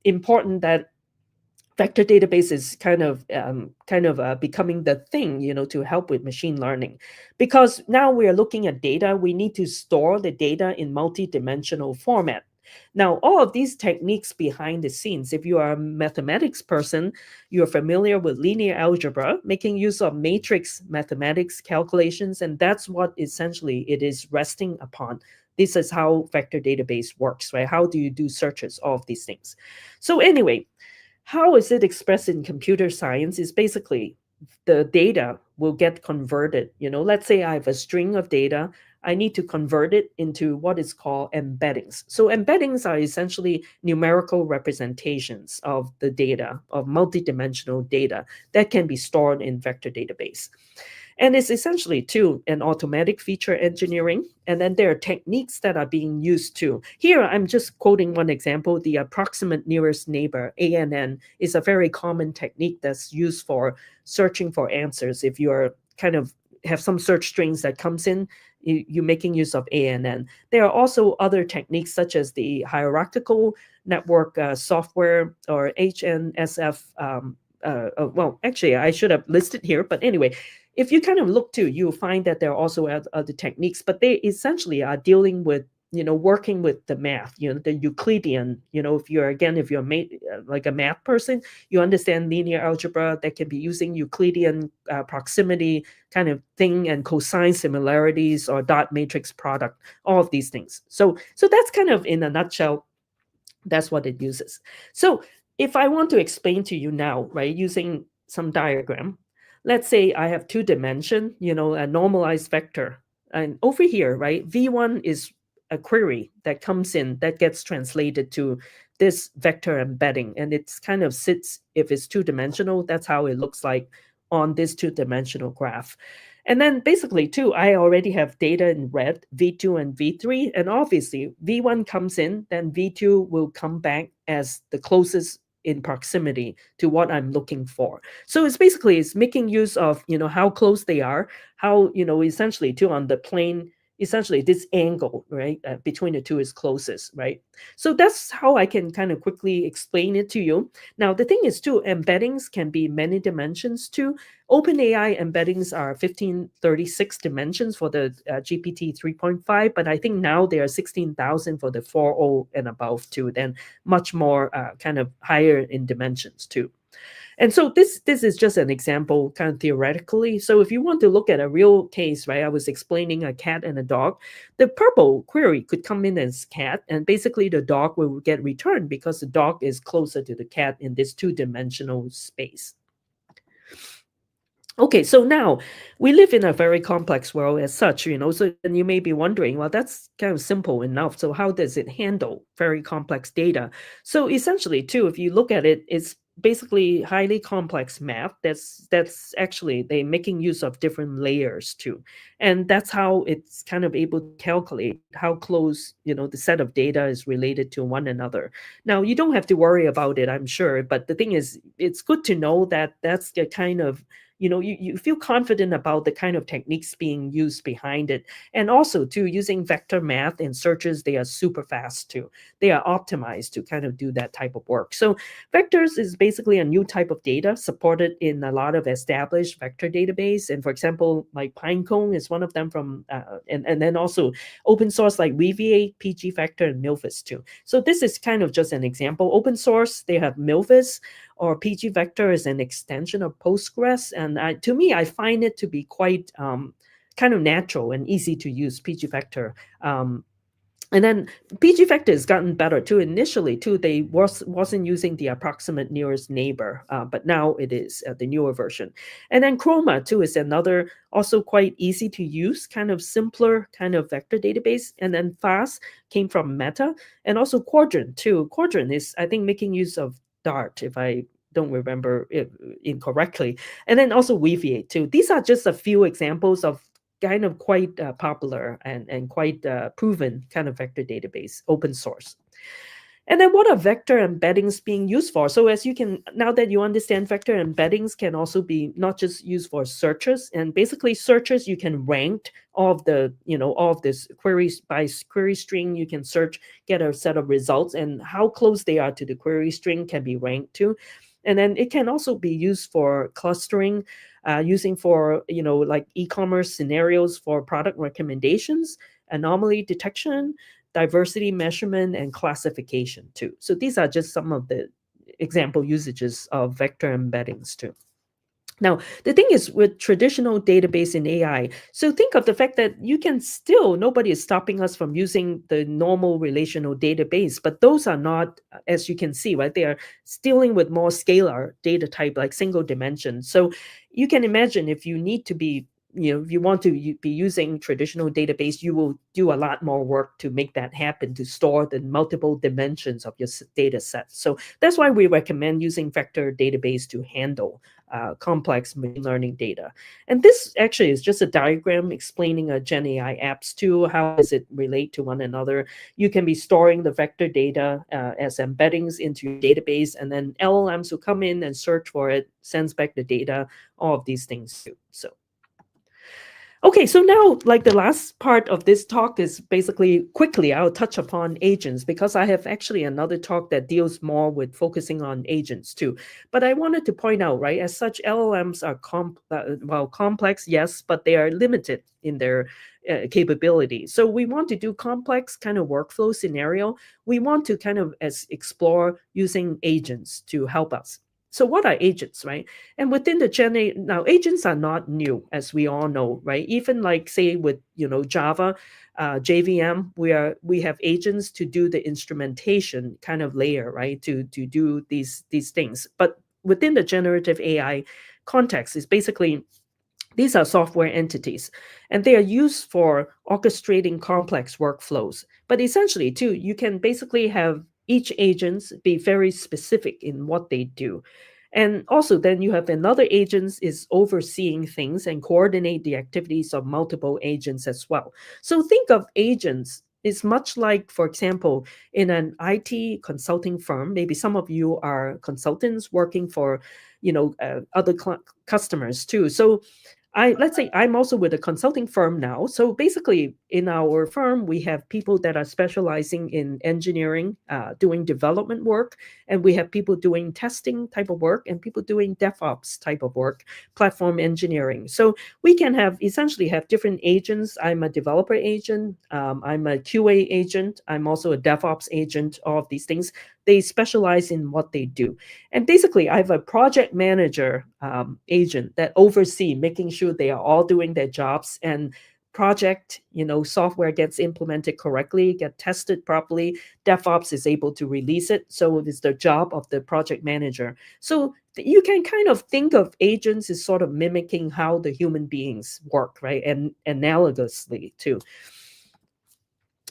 important that vector database is kind of becoming the thing, to help with machine learning, because now we are looking at data. We need to store the data in multi-dimensional format. Now, all of these techniques behind the scenes, if you are a mathematics person, you're familiar with linear algebra, making use of matrix mathematics calculations, and that's what essentially it is resting upon. This is how vector database works, right? How do you do searches, all of these things. So anyway, how is it expressed in computer science is basically the data will get converted. Let's say I have a string of data. I need to convert it into what is called embeddings. So embeddings are essentially numerical representations of the data, of multidimensional data that can be stored in vector database. And it's essentially too an automatic feature engineering. And then there are techniques that are being used too. Here, I'm just quoting one example. The approximate nearest neighbor, ANN, is a very common technique that's used for searching for answers. If you're kind of have some search strings that comes in, you're making use of ANN. There are also other techniques such as the hierarchical network software, or HNSF. Well, actually, I should have listed here, but anyway, if you kind of look too, you'll find that there are also other techniques, but they essentially are dealing with, working with the math, the Euclidean, if you're like a math person, you understand linear algebra, that can be using Euclidean proximity kind of thing, and cosine similarities or dot matrix product, all of these things. So that's kind of in a nutshell, that's what it uses. So if I want to explain to you now, right, using some diagram, let's say I have two dimension, a normalized vector. And over here, right, V1 is a query that comes in that gets translated to this vector embedding, and it's kind of sits, if it's two-dimensional, that's how it looks like on this two-dimensional graph. And then basically too, I already have data in red, V2 and V3, and obviously V1 comes in, then V2 will come back as the closest in proximity to what I'm looking for. So it's making use of, how close they are, how, essentially too on the plane, essentially this angle, right, between the two is closest, right? So that's how I can kind of quickly explain it to you. Now, the thing is too, embeddings can be many dimensions too. OpenAI embeddings are 1536 dimensions for the GPT 3.5, but I think now they are 16,000 for the 4.0 and above too, then much more kind of higher in dimensions too. And so this is just an example, kind of theoretically. So if you want to look at a real case, right, I was explaining a cat and a dog. The purple query could come in as cat, and basically the dog will get returned because the dog is closer to the cat in this two-dimensional space. Okay, so now we live in a very complex world as such, so then you may be wondering, well, that's kind of simple enough. So how does it handle very complex data? So essentially, too, if you look at it, it's basically highly complex math. That's actually they making use of different layers too. And that's how it's kind of able to calculate how close, the set of data is related to one another. Now, you don't have to worry about it, I'm sure, but the thing is, it's good to know that that's the kind of you feel confident about the kind of techniques being used behind it. And also too, using vector math and searches, they are super fast too. They are optimized to kind of do that type of work. So vectors is basically a new type of data supported in a lot of established vector database. And for example, like Pinecone is one of them from, and then also open source like VV8, PG Vector, and Milvus too. So this is kind of just an example. Open source, they have Milvus, or PG Vector is an extension of Postgres. And to me, I find it to be quite kind of natural and easy to use, PG Vector. And then PG Vector has gotten better too. Initially too, they wasn't using the approximate nearest neighbor, but now it is the newer version. And then Chroma too is another also quite easy to use, kind of simpler kind of vector database. And then Fast came from Meta, and also Quadrant too. Quadrant is, I think, making use of Dart, if I don't remember it incorrectly. And then also Weaviate too. These are just a few examples of kind of quite popular and quite proven kind of vector database, open source. And then what are vector embeddings being used for? So as you can, now that you understand, vector embeddings can also be not just used for searches. And basically searches, you can rank all of the, all of this queries by query string. You can search, get a set of results, and how close they are to the query string can be ranked too. And then it can also be used for clustering, using for, like e-commerce scenarios for product recommendations, anomaly detection, diversity measurement, and classification too. So these are just some of the example usages of vector embeddings too. Now, the thing is with traditional database in AI, so think of the fact that you can still, nobody is stopping us from using the normal relational database, but those are not, as you can see, right, they are dealing with more scalar data type, like single dimension. So you can imagine if you need to be, if you want to be using traditional database, you will do a lot more work to make that happen, to store the multiple dimensions of your data set. So that's why we recommend using vector database to handle complex machine learning data. And this actually is just a diagram explaining a GenAI apps too. How does it relate to one another? You can be storing the vector data as embeddings into your database, and then LLMs will come in and search for it, sends back the data, all of these things too. So okay, so now, like the last part of this talk is basically quickly, I'll touch upon agents because I have actually another talk that deals more with focusing on agents too. But I wanted to point out, right, as such, LLMs are complex, yes, but they are limited in their capability. So we want to do complex kind of workflow scenario. We want to kind of explore using agents to help us. So what are agents, right? And within the now agents are not new, as we all know, right? Even like say with Java, JVM, we have agents to do the instrumentation kind of layer, right? To do these things. But within the generative AI context, is basically These are software entities, and they are used for orchestrating complex workflows. But essentially, too, you can basically have each agents be very specific in what they do. And also, then you have another agents is overseeing things and coordinate the activities of multiple agents as well. So think of agents is much like, for example, in an IT consulting firm. Maybe some of you are consultants working for, other customers too. So let's say I'm also with a consulting firm now. So basically, in our firm, we have people that are specializing in engineering, doing development work, and we have people doing testing type of work, and people doing DevOps type of work, platform engineering. So we can have essentially have different agents. I'm a developer agent. I'm a QA agent. I'm also a DevOps agent. All of these things, they specialize in what they do. And basically, I have a project manager agent that oversee making sure they are all doing their jobs and project, software gets implemented correctly, get tested properly. DevOps is able to release it. So it is the job of the project manager. So you can kind of think of agents as sort of mimicking how the human beings work, right? And analogously too.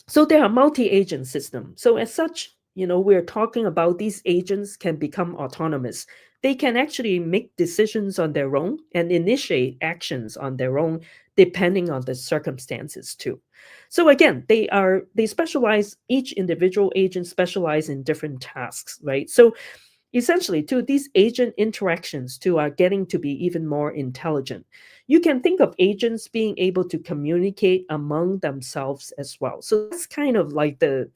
So they are multi-agent system. So as such, we're talking about these agents can become autonomous. They can actually make decisions on their own and initiate actions on their own, depending on the circumstances too. So again, they specialize, each individual agent specialize in different tasks, right? So essentially, too, these agent interactions too are getting to be even more intelligent. You can think of agents being able to communicate among themselves as well. So that's kind of like the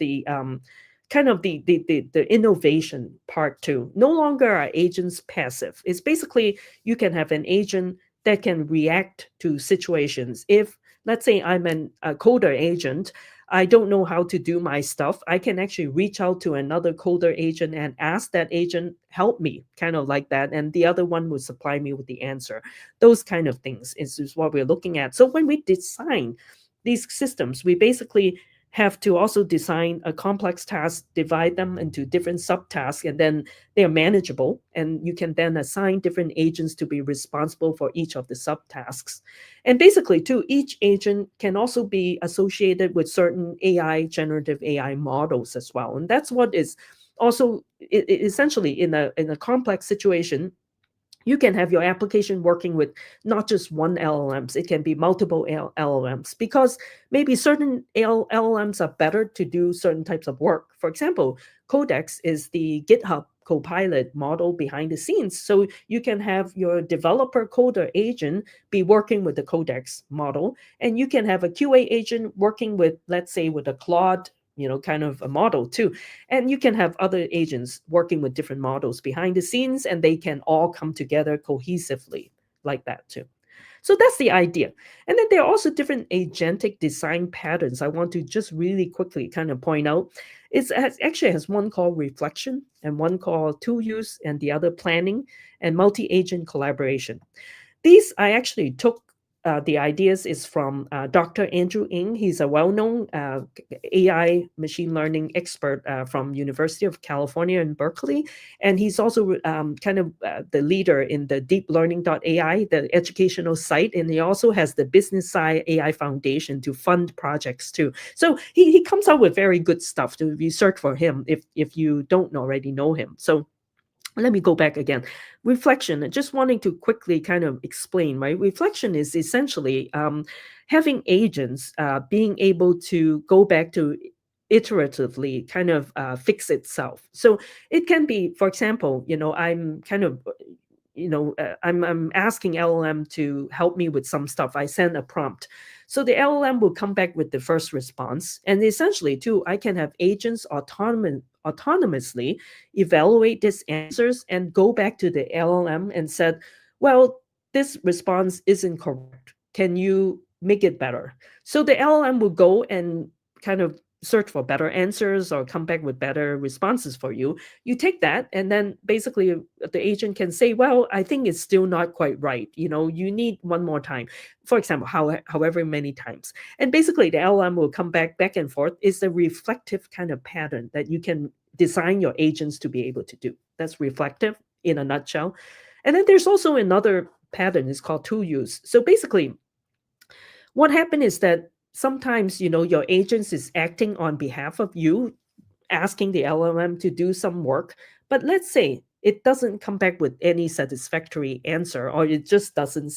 innovation part too. No longer are agents passive. It's basically you can have an agent that can react to situations. If let's say a coder agent, I don't know how to do my stuff, I can actually reach out to another coder agent and ask that agent help me, kind of like that, and the other one will supply me with the answer. Those kind of things is what we're looking at. So when we design these systems, we basically have to also design a complex task, divide them into different subtasks, and then they are manageable. And you can then assign different agents to be responsible for each of the subtasks. And basically, too, each agent can also be associated with certain AI, generative AI models as well. And that's what is also essentially in a complex situation, you can have your application working with not just one LLMs, it can be multiple LLMs, because maybe certain LLMs are better to do certain types of work. For example, Codex is the GitHub Copilot model behind the scenes. So you can have your developer coder agent be working with the Codex model, and you can have a QA agent working with, let's say, with a Claude, kind of a model too. And you can have other agents working with different models behind the scenes, and they can all come together cohesively like that too. So that's the idea. And then there are also different agentic design patterns I want to just really quickly kind of point out. Actually has one called reflection and one called tool use and the other planning and multi-agent collaboration. These I actually took the ideas is from Dr. Andrew Ng. He's a well-known AI machine learning expert from University of California in Berkeley, and he's also kind of the leader in the deeplearning.ai, the educational site, and he also has the Business Side AI Foundation to fund projects too. So he comes out with very good stuff to research for him if you don't already know him. So let me go back again. Reflection, just wanting to quickly kind of explain, right? Reflection is essentially having agents being able to go back to iteratively kind of fix itself. So it can be, for example, I'm kind of I'm asking LLM to help me with some stuff. I send a prompt, so the LLM will come back with the first response, and essentially too I can have agents autonomously evaluate these answers and go back to the LLM and said, well, this response isn't correct, can you make it better? So the LLM will go and kind of search for better answers or come back with better responses for you. You take that, and then basically the agent can say, well, I think it's still not quite right, you need one more time, for example, however many times. And basically the LLM will come back and forth. It's a reflective kind of pattern that you can design your agents to be able to do. That's reflective in a nutshell. And then there's also another pattern is called tool use. So basically, what happened is that sometimes your agents is acting on behalf of you, asking the LLM to do some work, but let's say it doesn't come back with any satisfactory answer, or it just doesn't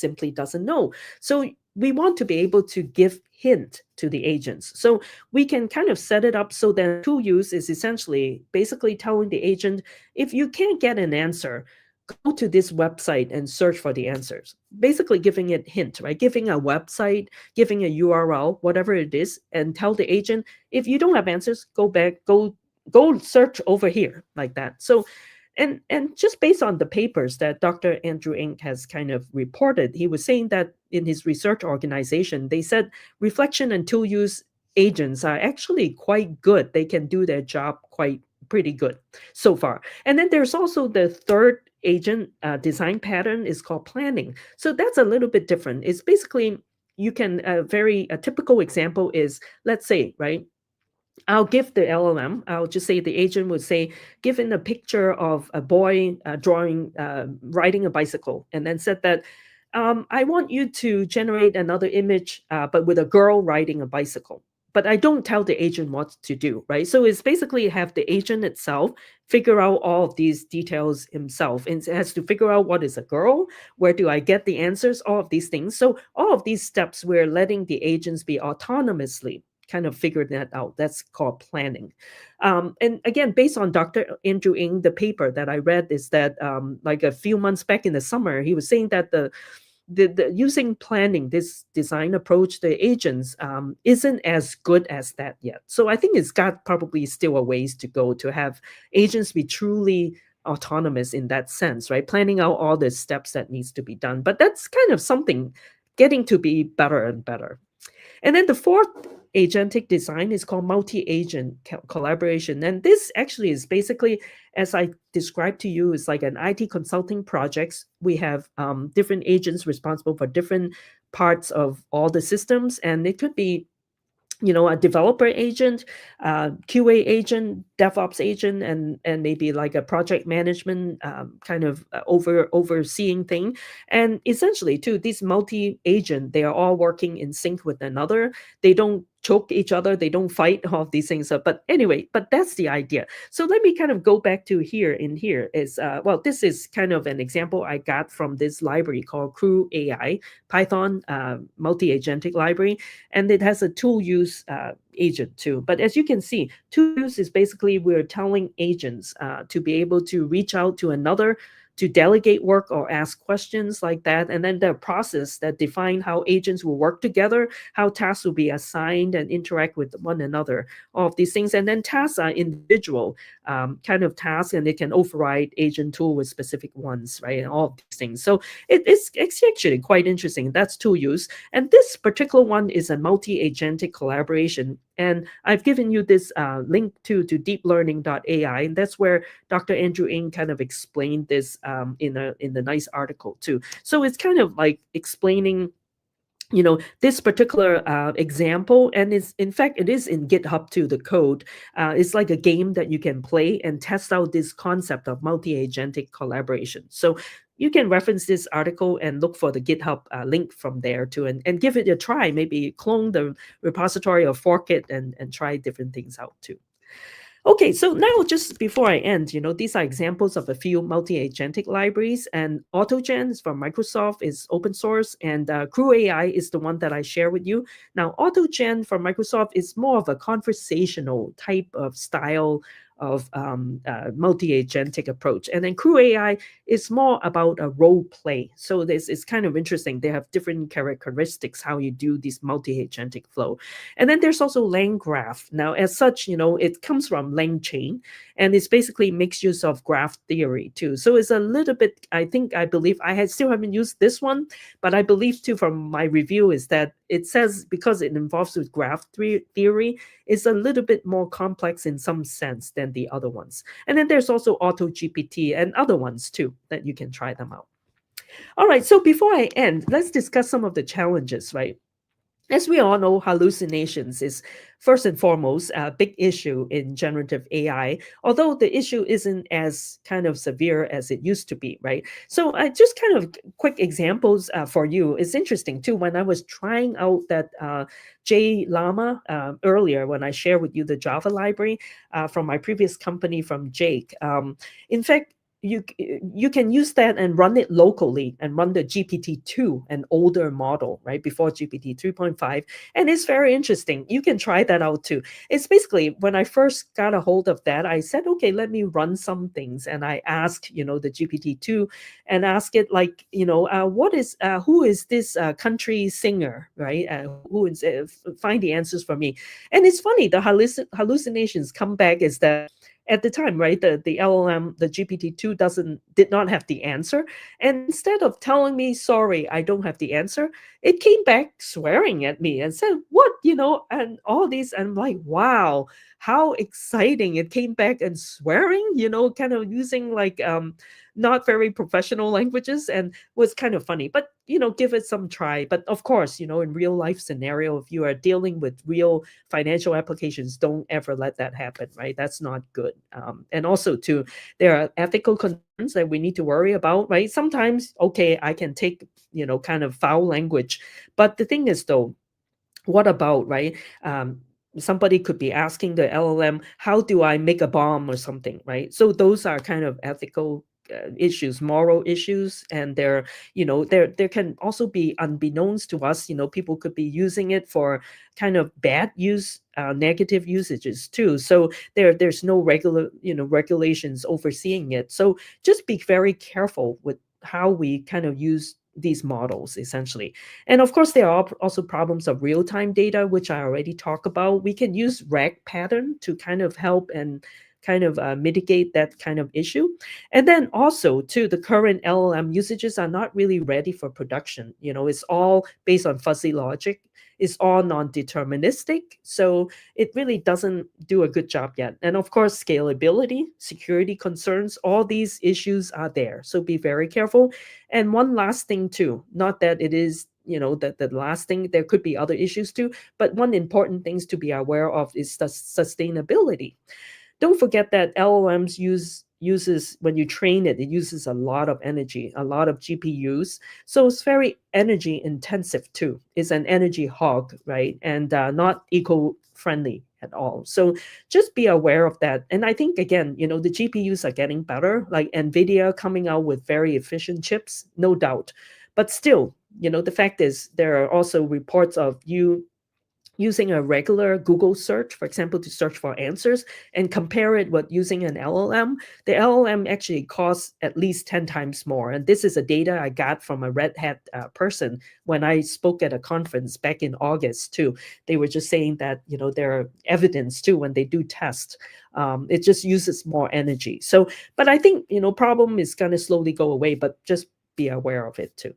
know. So we want to be able to give hint to the agents. So we can kind of set it up so that tool use is essentially basically telling the agent, if you can't get an answer, go to this website and search for the answers. Basically giving it hint, right? Giving a website, giving a URL, whatever it is, and tell the agent, if you don't have answers, go back, go search over here, like that. So and just based on the papers that Dr. Andrew Ng has kind of reported, he was saying that in his research organization, they said reflection and tool use agents are actually quite good. They can do their job quite pretty good so far. And then there's also the third agent design pattern is called planning. So that's a little bit different. It's basically you can a typical example is, let's say, right, I'll give the LLM, I'll just say the agent would say, given a picture of a boy riding a bicycle, and then said that, I want you to generate another image, but with a girl riding a bicycle. But I don't tell the agent what to do, right? So it's basically have the agent itself figure out all of these details himself. And it has to figure out what is a girl, where do I get the answers, all of these things. So all of these steps, we're letting the agents be autonomously kind of figured that out. That's called planning. And again, based on Dr. Andrew Ng, the paper that I read is that like a few months back in the summer, he was saying that the using planning, this design approach, the agents isn't as good as that yet. So I think it's got probably still a ways to go to have agents be truly autonomous in that sense, right? Planning out all the steps that needs to be done. But that's kind of something getting to be better and better. And then the fourth agentic design is called multi-agent collaboration. And this actually is basically, as I described to you, is like an IT consulting projects. We have different agents responsible for different parts of all the systems. And it could be a developer agent, QA agent, DevOps agent, and maybe like a project management kind of overseeing thing. And essentially, too, these multi-agent, they are all working in sync with another. They don't choke each other. They don't fight all of these things. But anyway, but that's the idea. So let me kind of go back to here. In here is, well, this is kind of an example I got from this library called Crew AI, Python multi-agentic library. And it has a tool use agent too. But as you can see, tool use is basically we're telling agents to be able to reach out to another, to delegate work or ask questions like that. And then the process that define how agents will work together, how tasks will be assigned and interact with one another, all of these things. And then tasks are individual kind of tasks, and they can override agent tool with specific ones, right? And all of these things. So it's actually quite interesting. That's tool use. And this particular one is a multi-agentic collaboration. And I've given you this link to deeplearning.ai, and that's where Dr. Andrew Ng kind of explained this in the nice article too. So it's kind of like explaining this particular example, and it's in fact it is in GitHub too. The code it's like a game that you can play and test out this concept of multi-agentic collaboration. So you can reference this article and look for the GitHub link from there too, and give it a try. Maybe clone the repository or fork it and try different things out too. Okay, so now just before I end, these are examples of a few multi-agentic libraries, and AutoGen is from Microsoft, is open source, and Crew AI is the one that I share with you. Now, AutoGen from Microsoft is more of a conversational type of style of multi-agentic approach. And then Crew AI is more about a role play. So this is kind of interesting. They have different characteristics, how you do this multi-agentic flow. And then there's also LangGraph. Now, as such, it comes from LangChain, and it's basically makes use of graph theory too. So it's a little bit, I believe, still haven't used this one, but I believe too from my review is that it says because it involves with graph theory, it's a little bit more complex in some sense than the other ones. And then there's also AutoGPT and other ones too that you can try them out. All right, so before I end, let's discuss some of the challenges, right? As we all know, hallucinations is first and foremost a big issue in generative AI, although the issue isn't as kind of severe as it used to be, right? So, just kind of quick examples for you. It's interesting too. When I was trying out that J Llama earlier, when I shared with you the Java library from my previous company from Jake, in fact, you can use that and run it locally and run the GPT-2, an older model, right, before GPT 3.5. And it's very interesting. You can try that out too. It's basically, when I first got a hold of that, I said, okay, let me run some things. And I asked, the GPT-2 and ask it like, who is this country singer, right? Who is, find the answers for me. And it's funny, the hallucinations come back is that at the time, right, the LLM, the GPT-2 did not have the answer. And instead of telling me, sorry, I don't have the answer, it came back swearing at me and said, what, and all these. And I'm like, wow, how exciting. It came back and swearing, kind of using like not very professional languages, and was kind of funny. But give it some try. But of course, in real life scenario, if you are dealing with real financial applications, don't ever let that happen, right? That's not good. And also too, there are ethical concerns that we need to worry about, right? Sometimes, okay, I can take kind of foul language, but the thing is though, what about, right? Somebody could be asking the LLM, how do I make a bomb or something, right? So those are kind of ethical issues, moral issues. And there can also be, unbeknownst to us, people could be using it for kind of bad use, negative usages too. So there's no regulations overseeing it. So just be very careful with how we kind of use these models essentially. And of course, there are also problems of real-time data, which I already talked about. We can use RAG pattern to kind of help and kind of mitigate that kind of issue. And then also, too, the current LLM usages are not really ready for production. It's all based on fuzzy logic. It's all non-deterministic. So it really doesn't do a good job yet. And of course, scalability, security concerns, all these issues are there. So be very careful. And one last thing too, not that it is the last thing, there could be other issues too, but one important things to be aware of is the sustainability. Don't forget that LLMs uses when you train it, it uses a lot of energy, a lot of GPUs. So it's very energy intensive too. It's an energy hog, right? And not eco-friendly at all. So just be aware of that. And I think again, the GPUs are getting better, like Nvidia coming out with very efficient chips, no doubt. But still, the fact is there are also reports of you using a regular Google search, for example, to search for answers and compare it with using an LLM, the LLM actually costs at least 10 times more. And this is a data I got from a Red Hat person when I spoke at a conference back in August too. They were just saying that, there are evidence too when they do tests. It just uses more energy. So, but I think, problem is going to slowly go away, but just be aware of it too.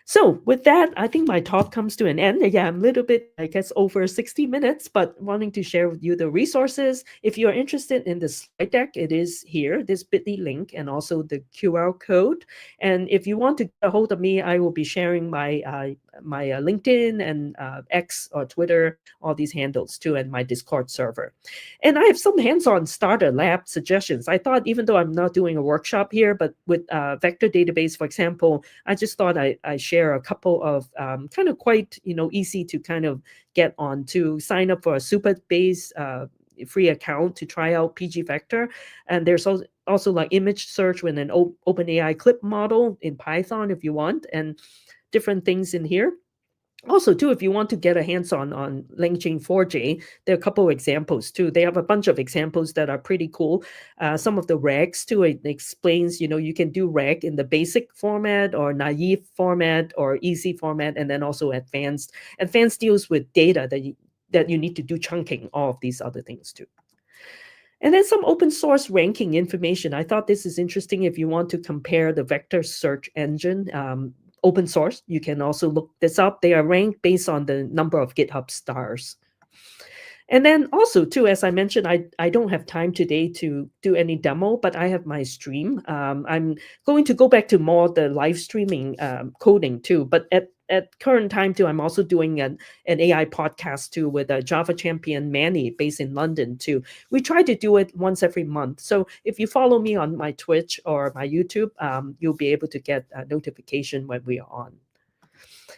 So with that, I think my talk comes to an end. Yeah, I'm a little bit, I guess, over 60 minutes, but wanting to share with you the resources. If you're interested in the slide deck, it is here, this bit.ly link, and also the QR code. And if you want to get a hold of me, I will be sharing my LinkedIn and X or Twitter, all these handles too, and my Discord server. And I have some hands-on starter lab suggestions. I thought, even though I'm not doing a workshop here, but with vector database, for example, I just thought I share a couple of kind of quite, easy to kind of get on to sign up for a Supabase free account to try out PG Vector. And there's also like image search with an OpenAI clip model in Python if you want, and different things in here. Also, too, if you want to get a hands-on on LangChain 4J, there are a couple of examples too. They have a bunch of examples that are pretty cool. Some of the rags too, it explains, you can do rag in the basic format or naive format or easy format, and then also advanced. Advanced deals with data that you need to do chunking, all of these other things too. And then some open source ranking information. I thought this is interesting if you want to compare the vector search engine. Open source, you can also look this up. They are ranked based on the number of GitHub stars. And then also too, as I mentioned, I don't have time today to do any demo, but I have my stream. I'm going to go back to more the live streaming coding too, but at current time too, I'm also doing an AI podcast too with a Java champion Manny based in London too. We try to do it once every month. So if you follow me on my Twitch or my YouTube, you'll be able to get a notification when we are on.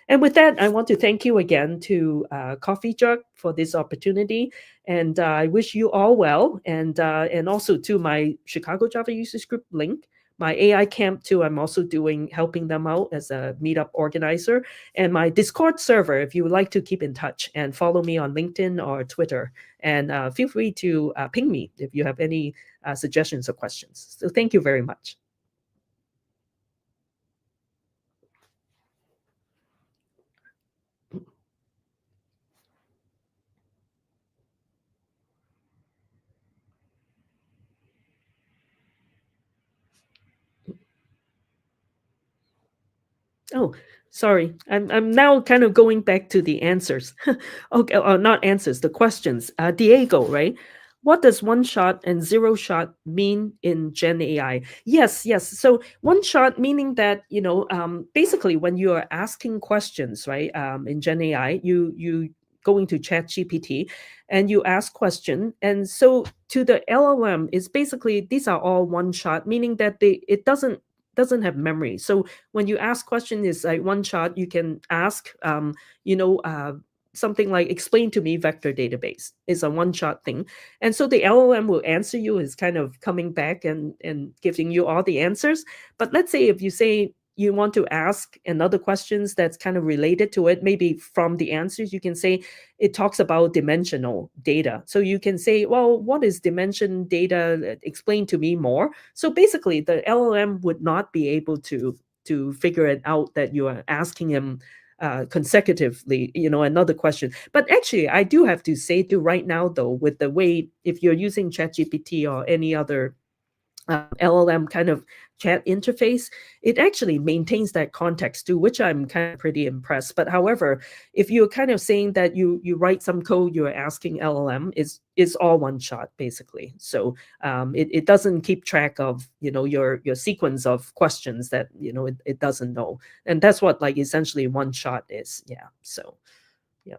And with that, I want to thank you again to CoffeeJUG for this opportunity, and I wish you all well. And also to my Chicago Java Users Group link, my AI camp too. I'm also doing helping them out as a meetup organizer, and my Discord server. If you would like to keep in touch and follow me on LinkedIn or Twitter, and feel free to ping me if you have any suggestions or questions. So thank you very much. Oh, sorry. I'm now kind of going back to the answers. Okay, not answers, the questions. Diego, right? What does one shot and zero shot mean in Gen AI? Yes, yes. So one shot meaning that basically when you are asking questions, right? In Gen AI, you going to Chat GPT and you ask question, and so to the LLM is basically these are all one shot, meaning that it doesn't have memory. So when you ask question is like one shot, you can ask you know uh, something like explain to me vector database is a one shot thing, and so the LLM will answer you, is kind of coming back and giving you all the answers. But let's say if you say you want to ask another questions that's kind of related to it, maybe from the answers you can say it talks about dimensional data, so you can say, well, what is dimension data, explain to me more. So basically the LLM would not be able to figure it out that you are asking him consecutively, another question. But actually, I do have to say to right now, though, with the way, if you're using ChatGPT or any other LLM kind of chat interface, it actually maintains that context too, which I'm kind of pretty impressed. But however, if you're kind of saying that you write some code, you're asking LLM, is all one shot basically. So it doesn't keep track of your sequence of questions that it doesn't know, and that's what like essentially one shot is. Yeah. So yeah.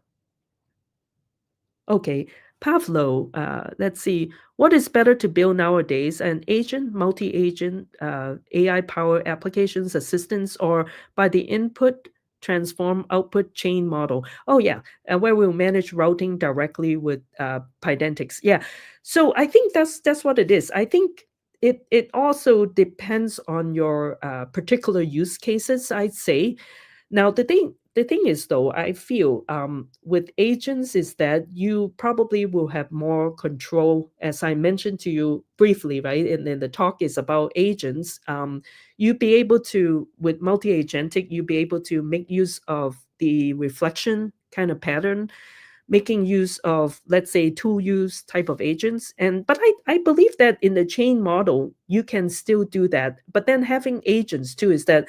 Okay, Pavlo, let's see. What is better to build nowadays? An agent, multi-agent, AI-powered applications, assistance, or by the input transform output chain model? Oh yeah, where we'll manage routing directly with Pydentics. Yeah, so I think that's what it is. I think it also depends on your particular use cases, I'd say. Now, the thing is though, I feel with agents is that you probably will have more control, as I mentioned to you briefly, right? And then the talk is about agents. You be able to, with multi-agentic, you be able to make use of the reflection kind of pattern, making use of, let's say, tool use type of agents. And but I believe that in the chain model you can still do that, but then having agents too is that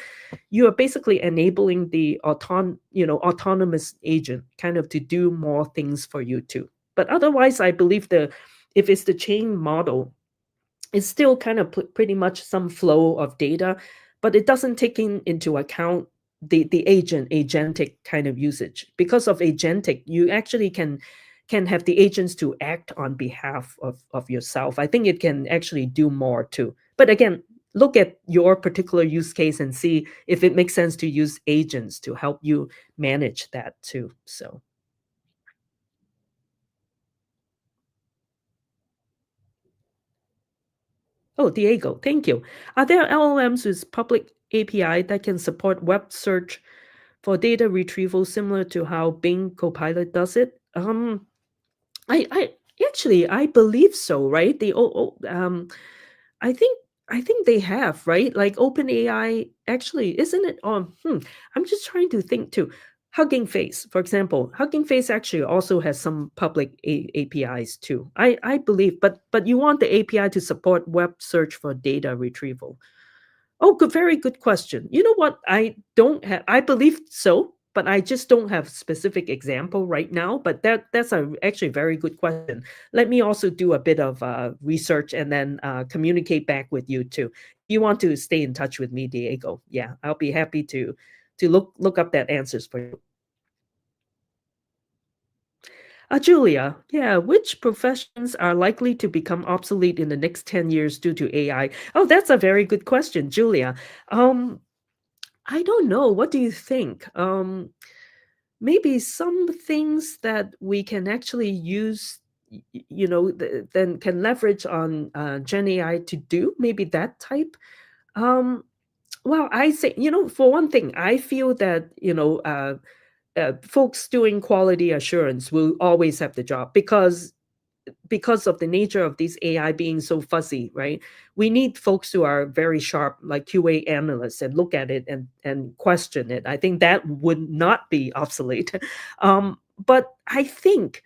you are basically enabling the autonomous agent kind of to do more things for you too. But otherwise I believe the if it's the chain model, it's still kind of pretty much some flow of data, but it doesn't take into account the agentic kind of usage. Because of agentic, you actually can have the agents to act on behalf of yourself. I think it can actually do more too. But again, look at your particular use case and see if it makes sense to use agents to help you manage that too. So oh, Diego, thank you. Are there LLMs with public API that can support web search for data retrieval similar to how Bing Copilot does it? I actually I believe so, right? I think I think they have, right? Like OpenAI actually, isn't it? I'm just trying to think too. Hugging Face, for example, Hugging Face actually also has some public APIs too. I believe, but you want the API to support web search for data retrieval. Oh, good, very good question. You know what? I don't have. I believe so, but I just don't have specific example right now. But that's a actually very good question. Let me also do a bit of research and then communicate back with you too. If you want to stay in touch with me, Diego, yeah, I'll be happy to look up that answers for you. Julia, yeah, which professions are likely to become obsolete in the next 10 years due to AI? Oh, that's a very good question, Julia. Um, I don't know. What do you think? Maybe some things that we can actually use, then can leverage on Gen AI to do, maybe that type. Um, well, I say, for one thing, I feel that, folks doing quality assurance will always have the job because of the nature of these AI being so fuzzy, right? We need folks who are very sharp, like QA analysts, and look at it and question it. I think that would not be obsolete. But I think,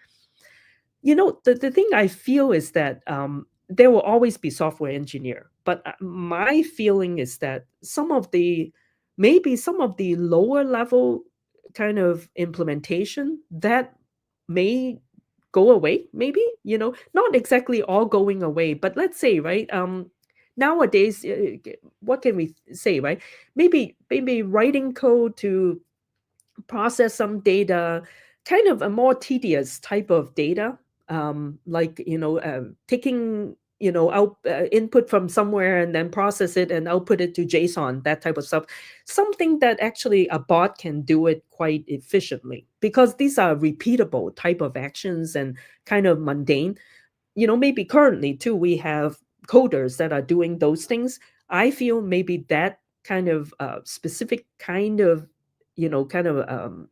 the thing I feel is that there will always be software engineer. But my feeling is that maybe some of the lower level kind of implementation that may go away, maybe, not exactly all going away, but let's say, right, nowadays, what can we say, right? Maybe writing code to process some data, kind of a more tedious type of data, like, taking, out input from somewhere and then process it and output it to JSON, that type of stuff. Something that actually a bot can do it quite efficiently, because these are repeatable type of actions and kind of mundane. Maybe currently too, we have coders that are doing those things. I feel maybe that kind of specific kind of, kind of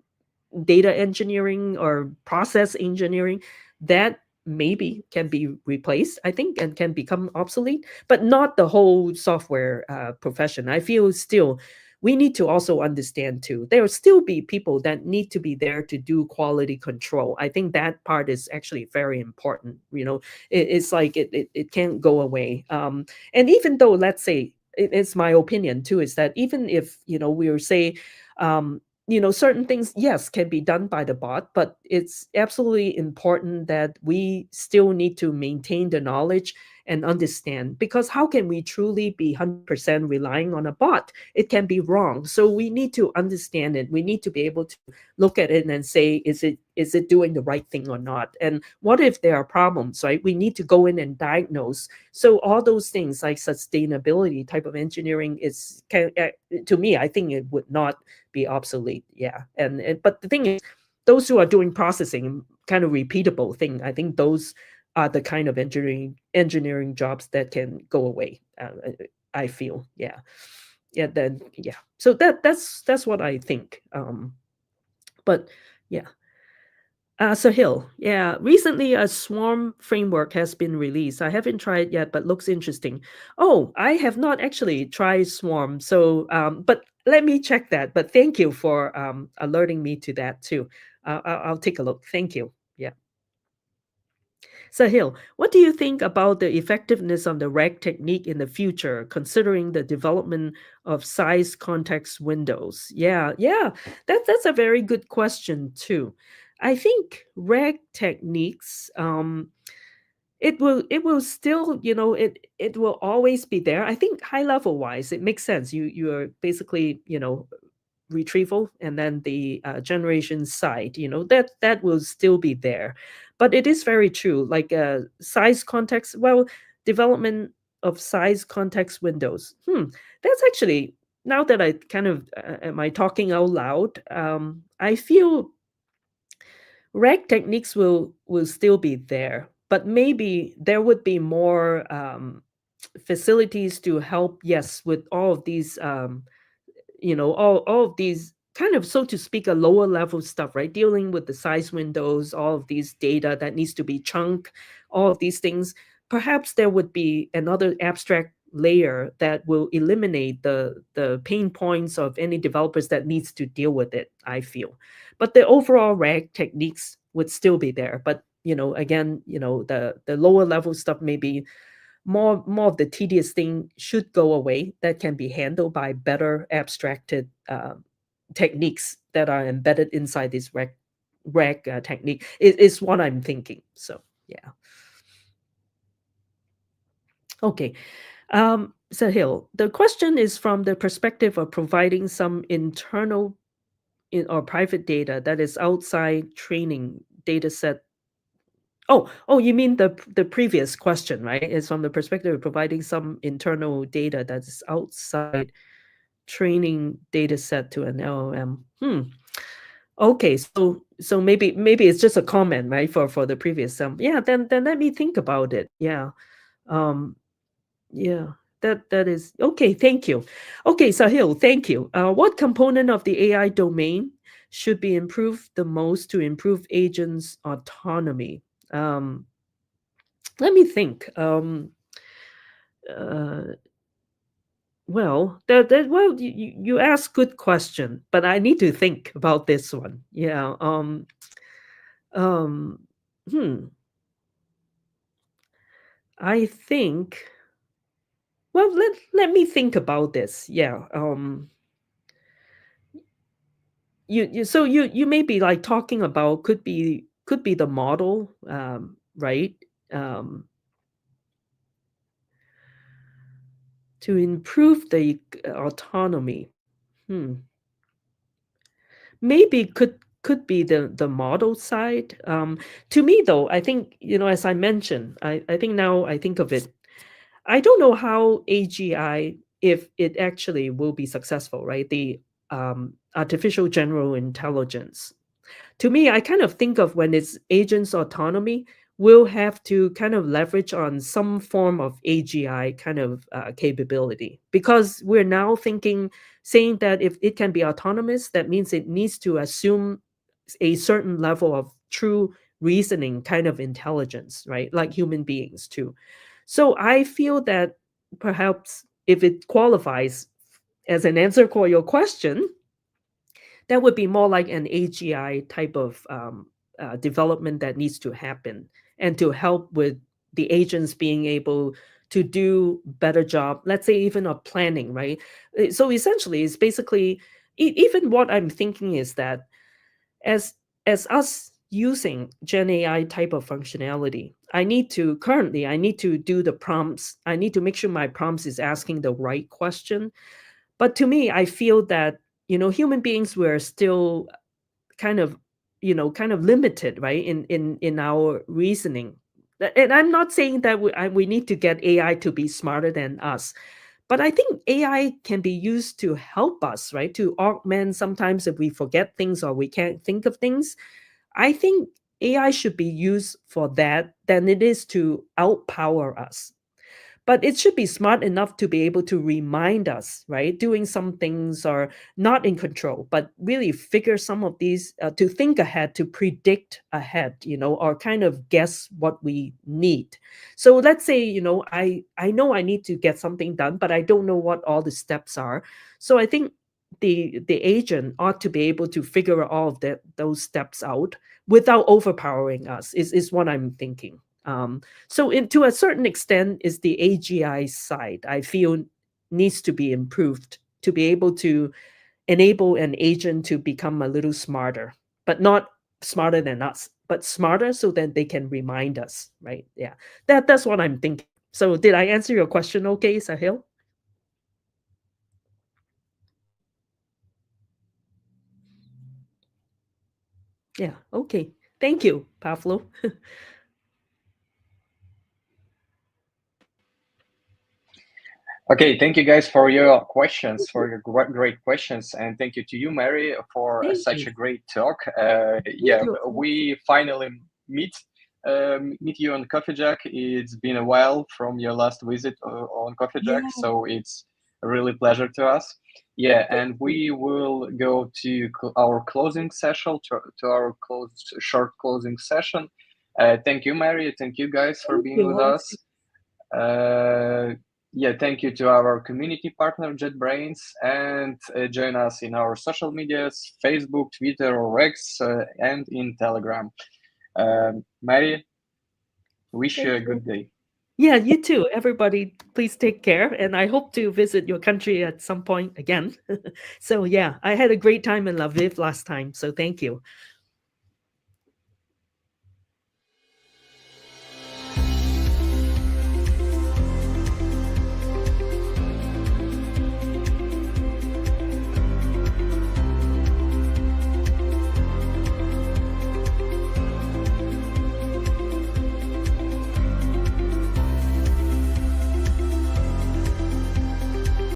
data engineering or process engineering, that maybe can be replaced, I think, and can become obsolete, but not the whole software profession. I feel still we need to also understand too, there will still be people that need to be there to do quality control. I think that part is actually very important. It's like it can't go away. And even though, let's say, it's my opinion too, is that even if, we will say, certain things, yes, can be done by the bot, but it's absolutely important that we still need to maintain the knowledge and understand, because how can we truly be 100% relying on a bot? It can be wrong. So we need to understand it. We need to be able to look at it and say, is it doing the right thing or not? And what if there are problems, right? We need to go in and diagnose. So all those things like sustainability type of engineering to me, I think it would not be obsolete. Yeah. And but the thing is, those who are doing processing, kind of repeatable thing, I think those are the kind of engineering jobs that can go away. I feel, yeah, yeah. Then yeah. So that's what I think. But yeah. Sahil, yeah. Recently, a Swarm framework has been released. I haven't tried yet, but looks interesting. Oh, I have not actually tried Swarm, so but let me check that. But thank you for alerting me to that too. I'll take a look. Thank you. Yeah. Sahil, what do you think about the effectiveness of the RAG technique in the future, considering the development of size context windows? Yeah, yeah, that's a very good question too. I think RAG techniques, it will still, it will always be there. I think high level wise, it makes sense. You're basically, retrieval and then the generation side, that will still be there. But it is very true, like size context, well, development of size context windows, that's actually, now that I kind of am I talking out loud, I feel rag techniques will still be there, but maybe there would be more facilities to help, yes, with all of these all of these kind of, so to speak, a lower level stuff, right? Dealing with the size windows, all of these data that needs to be chunked, all of these things. Perhaps there would be another abstract layer that will eliminate the pain points of any developers that needs to deal with it, I feel. But the overall rag techniques would still be there. But again, the lower level stuff, maybe more of the tedious thing should go away, that can be handled by better abstracted techniques that are embedded inside this rag technique is what I'm thinking. So yeah. Okay. Sahil, the question is from the perspective of providing some internal or private data that is outside training data set. Oh, you mean the previous question, right? Is from the perspective of providing some internal data that is outside training data set to an LLM. Okay, so maybe it's just a comment, right? For the previous yeah, then let me think about it. Yeah. Um yeah. That is okay, thank you. Okay, Sahil, thank you. What component of the AI domain should be improved the most to improve agents' autonomy? Um let me think. Uh well, you ask good question, but I need to think about this one. Yeah. Um, hmm. I think. Well, let me think about this. Yeah. You may be like talking about could be the model. Right. Um, to improve the autonomy. Hmm. Maybe could be the model side. To me though, I think as I mentioned, I think now I think of it, I don't know how AGI, if it actually will be successful, right? The artificial general intelligence. To me, I kind of think of when it's agents autonomy, we'll have to kind of leverage on some form of AGI kind of capability, because we're now saying that if it can be autonomous, that means it needs to assume a certain level of true reasoning kind of intelligence, right? Like human beings too. So I feel that perhaps if it qualifies as an answer for your question, that would be more like an AGI type of development that needs to happen, and to help with the agents being able to do better job, let's say even of planning, right? So essentially it's basically even what I'm thinking is that as us using Gen AI type of functionality, I need to do the prompts. I need to make sure my prompts is asking the right question. But to me, I feel that human beings were still kind of kind of limited, right, in our reasoning. And I'm not saying that we need to get AI to be smarter than us, but I think AI can be used to help us, right, to augment sometimes if we forget things or we can't think of things. I think AI should be used for that than it is to outpower us. But it should be smart enough to be able to remind us, right? Doing some things are not in control, but really figure some of these, to think ahead, to predict ahead, or kind of guess what we need. So let's say, I know I need to get something done, but I don't know what all the steps are. So I think the agent ought to be able to figure all of those steps out without overpowering us, is what I'm thinking. So, to a certain extent, is the AGI side I feel needs to be improved to be able to enable an agent to become a little smarter, but not smarter than us, but smarter so that they can remind us, right? Yeah, that's what I'm thinking. So, did I answer your question? Okay, Sahil? Yeah. Okay. Thank you, Pavlo. Okay, thank you guys for your questions, for your great questions, and thank you to you, Mary, for Thank such you. a great talk. Thank Yeah, you. we finally meet meet you on CoffeeJUG. It's been a while from your last visit on CoffeeJUG, Yeah. so it's a really pleasure to us. Yeah, and Thank we will go to our closing session, to our short closing session. Thank you, Mary. Thank you guys for being with you. us. Uh, yeah, thank you to our community partner JetBrains, and join us in our social medias, Facebook, Twitter, or X, and in Telegram. Mary, wish you Thank a you. good day. Yeah, you too. Everybody, please take care. And I hope to visit your country at some point again. So, yeah, I had a great time in Lviv last time. So, thank you.